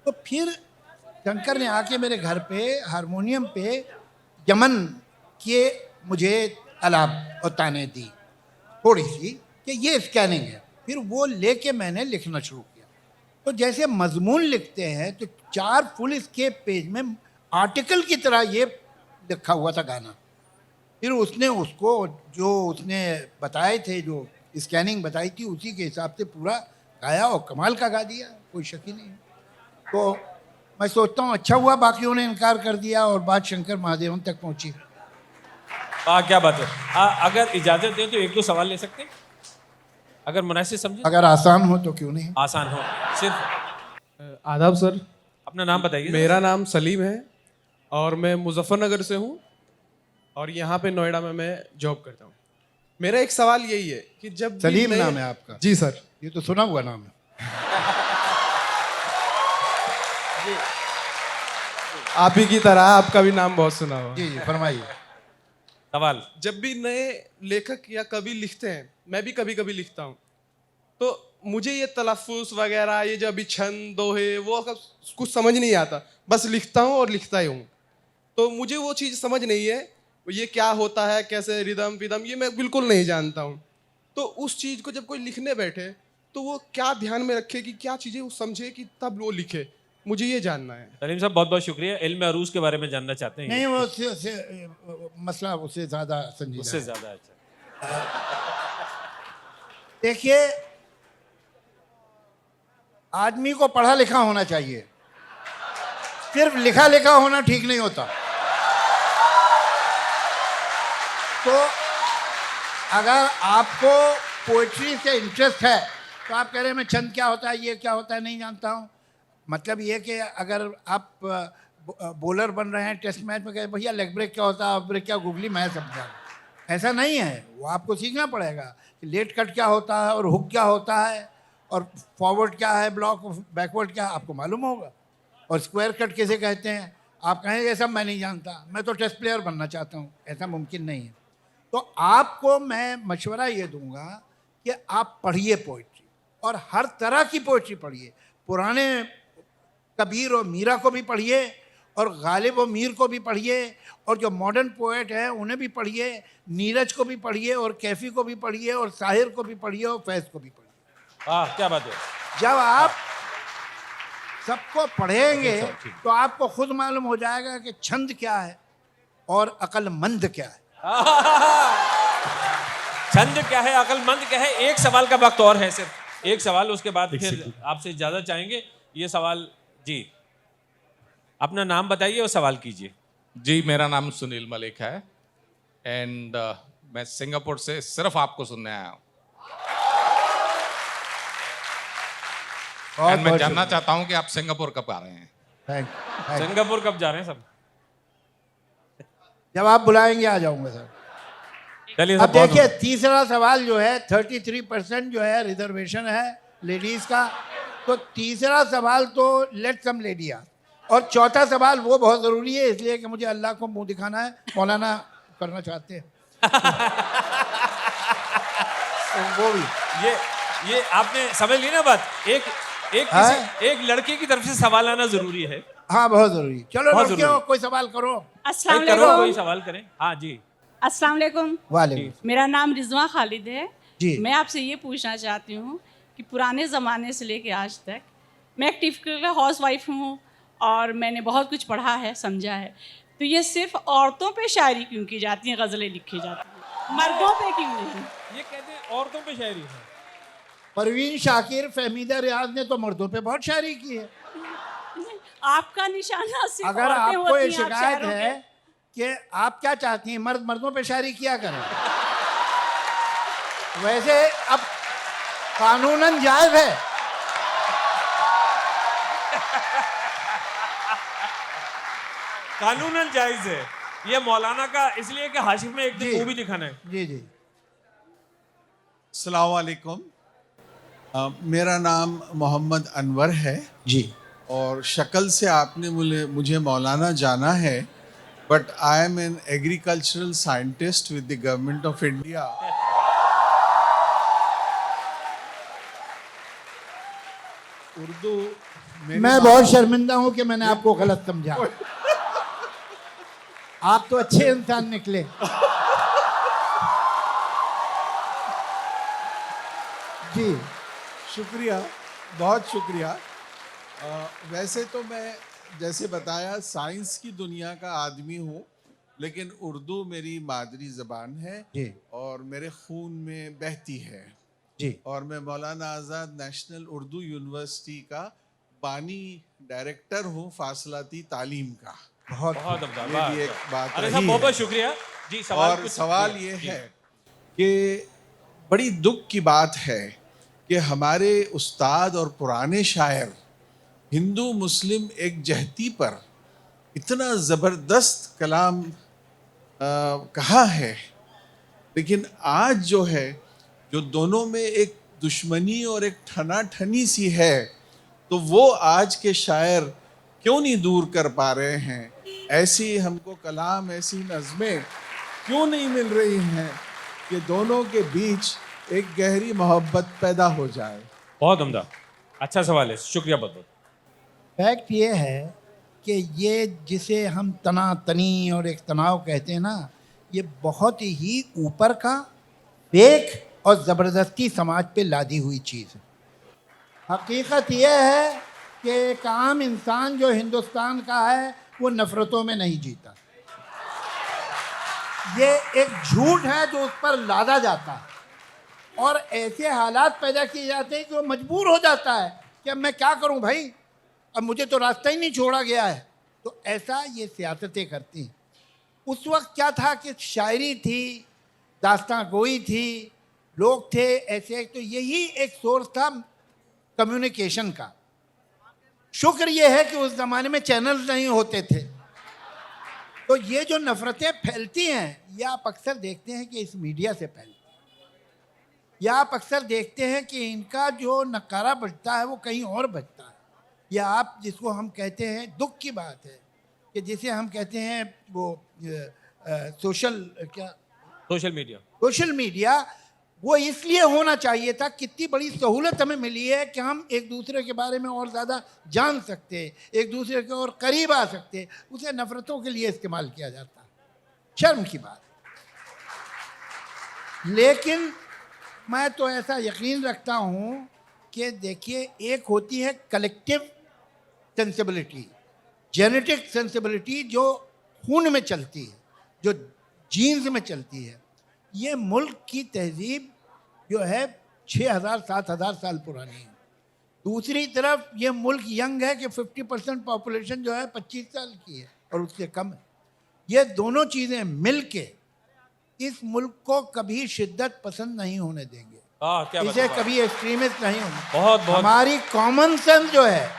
तो फिर शंकर ने आके मेरे घर पे हारमोनियम पे यमन के मुझे आलाप और ताने दी थोड़ी सी कि ये स्कैनिंग है। फिर वो लेके मैंने लिखना शुरू किया। तो जैसे मजमून लिखते हैं तो 4 फुल स्केप पेज में आर्टिकल की तरह ये लिखा हुआ था गाना। फिर उसने उसको जो उसने बताए थे, जो स्कैनिंग बताई थी, उसी के हिसाब से पूरा गाया और कमाल का गा दिया, कोई शक ही नहीं। तो मैं सोचता हूँ अच्छा हुआ बाकियों ने इनकार कर दिया और बात शंकर महादेवन तक पहुंची। क्या बात है। अगर इजाजत दें तो एक दो सवाल ले सकते हैं, अगर मुनासिब समझे, अगर आसान हो तो क्यों नहीं। आसान हो। सिर्फ आदाब सर, अपना नाम बताइए। मेरा नाम सलीम है और मैं मुजफ्फरनगर से हूँ और यहाँ पे नोएडा में मैं जॉब करता हूँ। मेरा एक सवाल यही है कि जब भी सलीम मैं- नाम है आपका? जी सर। ये तो सुना हुआ नाम है। आप ही की तरह आपका भी नाम बहुत सुना हुआ। जी जी फरमाइए। सवाल। जब भी नए लेखक या कवि लिखते हैं, मैं भी कभी कभी लिखता हूँ, तो मुझे ये तलफ़ुज़ वगैरह, ये जो अभी छंद दोहे, वो सब कुछ समझ नहीं आता। बस लिखता हूँ और लिखता ही हूँ। तो मुझे वो चीज़ समझ नहीं है, ये क्या होता है, कैसे रिदम विदम, ये मैं बिल्कुल नहीं जानता हूँ। तो उस चीज़ को जब कोई लिखने बैठे तो वो क्या ध्यान में रखे कि क्या चीज़ें वो समझे कि तब वो लिखे, मुझे ये जानना है। सलीम साहब बहुत बहुत शुक्रिया। इल्म अरूज के बारे में जानना चाहते हैं? नहीं वो मसला उससे ज़्यादा संजीदा उससे है। ज्यादा अच्छा। देखिए, आदमी को पढ़ा लिखा होना चाहिए, सिर्फ लिखा लिखा होना ठीक नहीं होता। तो अगर आपको पोइट्री से इंटरेस्ट है तो आप कह रहे हैं मैं छंद क्या होता है, ये क्या होता है नहीं जानता हूँ, मतलब ये कि अगर आप बॉलर बन रहे हैं टेस्ट मैच में, कहे भैया लेग ब्रेक क्या होता है, ऑफ ब्रेक क्या, गुगली मैं समझा, ऐसा नहीं है। वो आपको सीखना पड़ेगा कि लेट कट क्या होता है और हुक क्या होता है और फॉरवर्ड क्या है, ब्लॉक बैकवर्ड क्या है, आपको मालूम होगा। और स्क्वायर कट कैसे कहते हैं, आप कहेंगे सब मैं नहीं जानता, मैं तो टेस्ट प्लेयर बनना चाहता हूँ, ऐसा मुमकिन नहीं है। तो आपको मैं मशवरा ये दूंगा कि आप पढ़िए पोइट्री, और हर तरह की पोइट्री पढ़िए। पुराने कबीर और मीरा को भी पढ़िए, और गालिब और मीर को भी पढ़िए, और जो मॉडर्न पोएट हैं उन्हें भी पढ़िए, नीरज को भी पढ़िए, और कैफी को भी पढ़िए, और साहिर को भी पढ़िए, और फैज़ को भी पढ़िए। क्या बात है। जब आप सबको पढ़ेंगे तो आपको खुद मालूम हो जाएगा कि छंद क्या है और अक्लमंद क्या है। छंद क्या है, अक्लमंद क्या है। एक सवाल का वक्त और है, सिर्फ एक सवाल, उसके बाद फिर आपसे इजाजत चाहेंगे। ये सवाल जी, अपना नाम बताइए और सवाल कीजिए। जी, मेरा नाम सुनील मलिक है एंड मैं सिंगापुर से सिर्फ आपको सुनने आया हूँ। बहुत मैं बहुत जानना चाहता हूँ कि आप सिंगापुर कब आ रहे हैं? Thank you. सिंगापुर कब जा रहे हैं सब? जब आप बुलाएंगे आ जाऊंगा सर। चलिए अब सब बहुत देखिए, तीसरा सवाल जो है 33% जो है रिजर्वेशन है लेडीज का, तो तीसरा सवाल तो लेट सम लेडी आस्क, और चौथा सवाल वो बहुत ज़रूरी है इसलिए कि मुझे अल्लाह को मुंह दिखाना है, मौलाना करना चाहते हैं तो वो भी ये आपने समझ ली ना बात। एक लड़के की तरफ से सवाल आना जरूरी है। हाँ बहुत ज़रूरी। चलो बहुत लड़कियों ज़रूरी। कोई सवाल करो। अस्सलाम करो, कोई वालेकुम। सवाल करें। हाँ जी। अस्सलाम वालेकुम। वालेकुम। मेरा नाम रिजवा खालिद है जी। मैं आपसे ये पूछना चाहती हूँ कि पुराने ज़माने से लेके आज तक मैं एक टिपिकल हाउस वाइफ हूँ और मैंने बहुत कुछ पढ़ा है, समझा है, तो ये सिर्फ औरतों पे शायरी क्यों की जाती हैं, गज़लें लिखी जाती हैं, मर्दों पे क्यों नहीं? ये कहते हैं औरतों पे शायरी है। परवीन शाकिर, फहमीदा रियाज ने तो मर्दों पे बहुत शायरी की है। आपका निशाना सिर्फ अगर औरतें आपको होती ये हैं, आप शिकायत शायरों है के। कि आप क्या चाहती हैं, मर्दों पे शायरी किया करें। वैसे अब कानूनन जायज है। कानूनन जायज है। ये मौलाना का इसलिए कि हाशिम में एक दिन जी। वो भी दिखाना है। जी जी। अस्सलाम वालेकुम। मेरा नाम मोहम्मद अनवर है जी। और शक्ल से आपने मुझे मौलाना जाना है, but I am an agricultural scientist with the government of India. Urdu मैं बहुत शर्मिंदा हूं कि मैंने आपको गलत समझा। आप तो अच्छे इंसान निकले। जी। शुक्रिया, बहुत शुक्रिया। वैसे तो मैं जैसे बताया साइंस की दुनिया का आदमी हूँ, लेकिन उर्दू मेरी मादरी ज़बान है जी। और मेरे खून में बहती है। जी। और मैं मौलाना आज़ाद नेशनल उर्दू यूनिवर्सिटी का बानी डायरेक्टर हूँ फासलाती तालीम का। बहुत बहुत अब्दा, ये वाह, भी एक वाह। बात अरे रही साहब बहुत है। बहुत शुक्रिया जी। सवाल और कुछ सवाल जी, ये जी। है कि बड़ी दुख की बात है कि हमारे उस्ताद और पुराने शायर हिंदू मुस्लिम एक जहती पर इतना ज़बरदस्त कलाम कहा है, लेकिन आज जो है जो दोनों में एक दुश्मनी और एक ठनाठनी सी है, तो वो आज के शायर क्यों नहीं दूर कर पा रहे हैं? ऐसी हमको कलाम, ऐसी नज़में क्यों नहीं मिल रही हैं कि दोनों के बीच एक गहरी मोहब्बत पैदा हो जाए? बहुत उम्दा, अच्छा सवाल है, शुक्रिया बहुत बहुत। फैक्ट ये है कि ये जिसे हम तनातनी और एक तनाव कहते हैं ना, ये बहुत ही ऊपर का फेक और ज़बरदस्ती समाज पे लादी हुई चीज़ है। हकीकत ये है कि एक आम इंसान जो हिंदुस्तान का है वो नफ़रतों में नहीं जीता। ये एक झूठ है जो उस पर लादा जाता है और ऐसे हालात पैदा किए जाते हैं कि वो मजबूर हो जाता है कि अब मैं क्या करूं भाई, अब मुझे तो रास्ता ही नहीं छोड़ा गया है। तो ऐसा ये सियासतें करती हैं। उस वक्त क्या था कि शायरी थी, दास्तां गोई थी, लोग थे ऐसे, तो यही एक सोर्स था कम्युनिकेशन का। शुक्र ये है कि उस ज़माने में चैनल्स नहीं होते थे। तो ये जो नफ़रतें फैलती हैं, ये आप अक्सर देखते हैं कि इस मीडिया से फैलती हैं, या आप अक्सर देखते हैं कि इनका जो नकारा बजता है वो कहीं और बजता है। या आप जिसको हम कहते हैं, दुख की बात है कि जिसे हम कहते हैं वो सोशल मीडिया, सोशल मीडिया, वो इसलिए होना चाहिए था। कितनी बड़ी सहूलत हमें मिली है कि हम एक दूसरे के बारे में और ज़्यादा जान सकते, एक दूसरे के और करीब आ सकते, उसे नफ़रतों के लिए इस्तेमाल किया जाता है। शर्म की बात। लेकिन मैं तो ऐसा यकीन रखता हूँ कि देखिए, एक होती है कलेक्टिव सेंसिबिलिटी, जेनेटिक सेंसिबिलिटी जो खून में चलती है, जो जीन्स में चलती है। ये मुल्क की तहजीब जो है 6000-7000 साल पुरानी है। दूसरी तरफ ये मुल्क यंग है कि 50% पॉपुलेशन जो है 25 साल की है और उससे कम है। ये दोनों चीज़ें मिलके इस मुल्क को कभी शिद्दत पसंद नहीं होने देंगे, क्या इसे बात है। कभी एक्सट्रीमिस्ट नहीं होने। बहुत बहुत हमारी कॉमन सेंस जो है,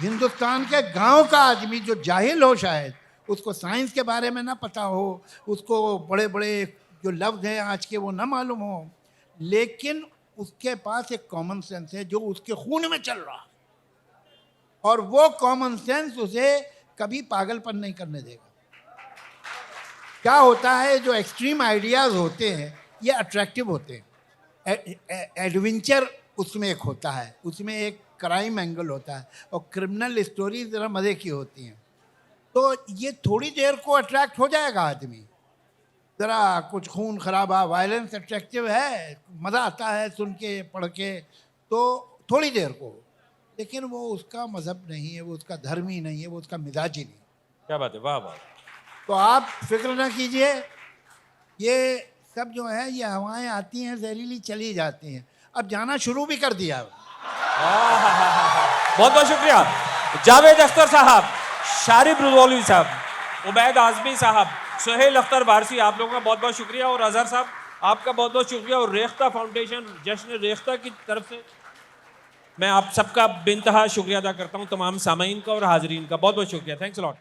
हिंदुस्तान के गांव का आदमी जो जाहिल हो, शायद उसको साइंस के बारे में ना पता हो, उसको बड़े बड़े जो लफ्ज़ हैं आज के वो ना मालूम हो, लेकिन उसके पास एक कॉमन सेंस है जो उसके खून में चल रहा है, और वो कॉमन सेंस उसे कभी पागलपन नहीं करने देगा। क्या होता है, जो एक्सट्रीम आइडियाज़ होते हैं ये अट्रैक्टिव होते हैं। एडवेंचर उसमें एक होता है, उसमें एक क्राइम एंगल होता है, और क्रिमिनल स्टोरी ज़रा मज़े की होती हैं। तो ये थोड़ी देर को अट्रैक्ट हो जाएगा आदमी, ज़रा कुछ खून खराबा, वायलेंस अट्रैक्टिव है, मज़ा आता है सुन के, पढ़ के, तो थोड़ी देर को। लेकिन वो उसका मज़हब नहीं है, वो उसका धर्म ही नहीं है, वो उसका मिजाज ही नहीं। क्या बात है, वाह वाह। तो आप फिक्र ना कीजिए, ये सब जो है ये हवाएं आती हैं, जहरीली चली जाती हैं। अब जाना शुरू भी कर दिया। बहुत बहुत शुक्रिया जावेद अख्तर साहब, शारिब रुदौली साहब, उबैद आज़मी साहब, सुहेल अख्तर वारसी, आप लोगों का बहुत बहुत शुक्रिया, और अजहर साहब आपका बहुत बहुत शुक्रिया, और रेख्ता फाउंडेशन, जश्न रेख्ता की तरफ से मैं आप सबका बेइंतहा शुक्रिया अदा करता हूँ, तमाम सामीन का और हाजरीन का बहुत बहुत शुक्रिया। Thanks a lot.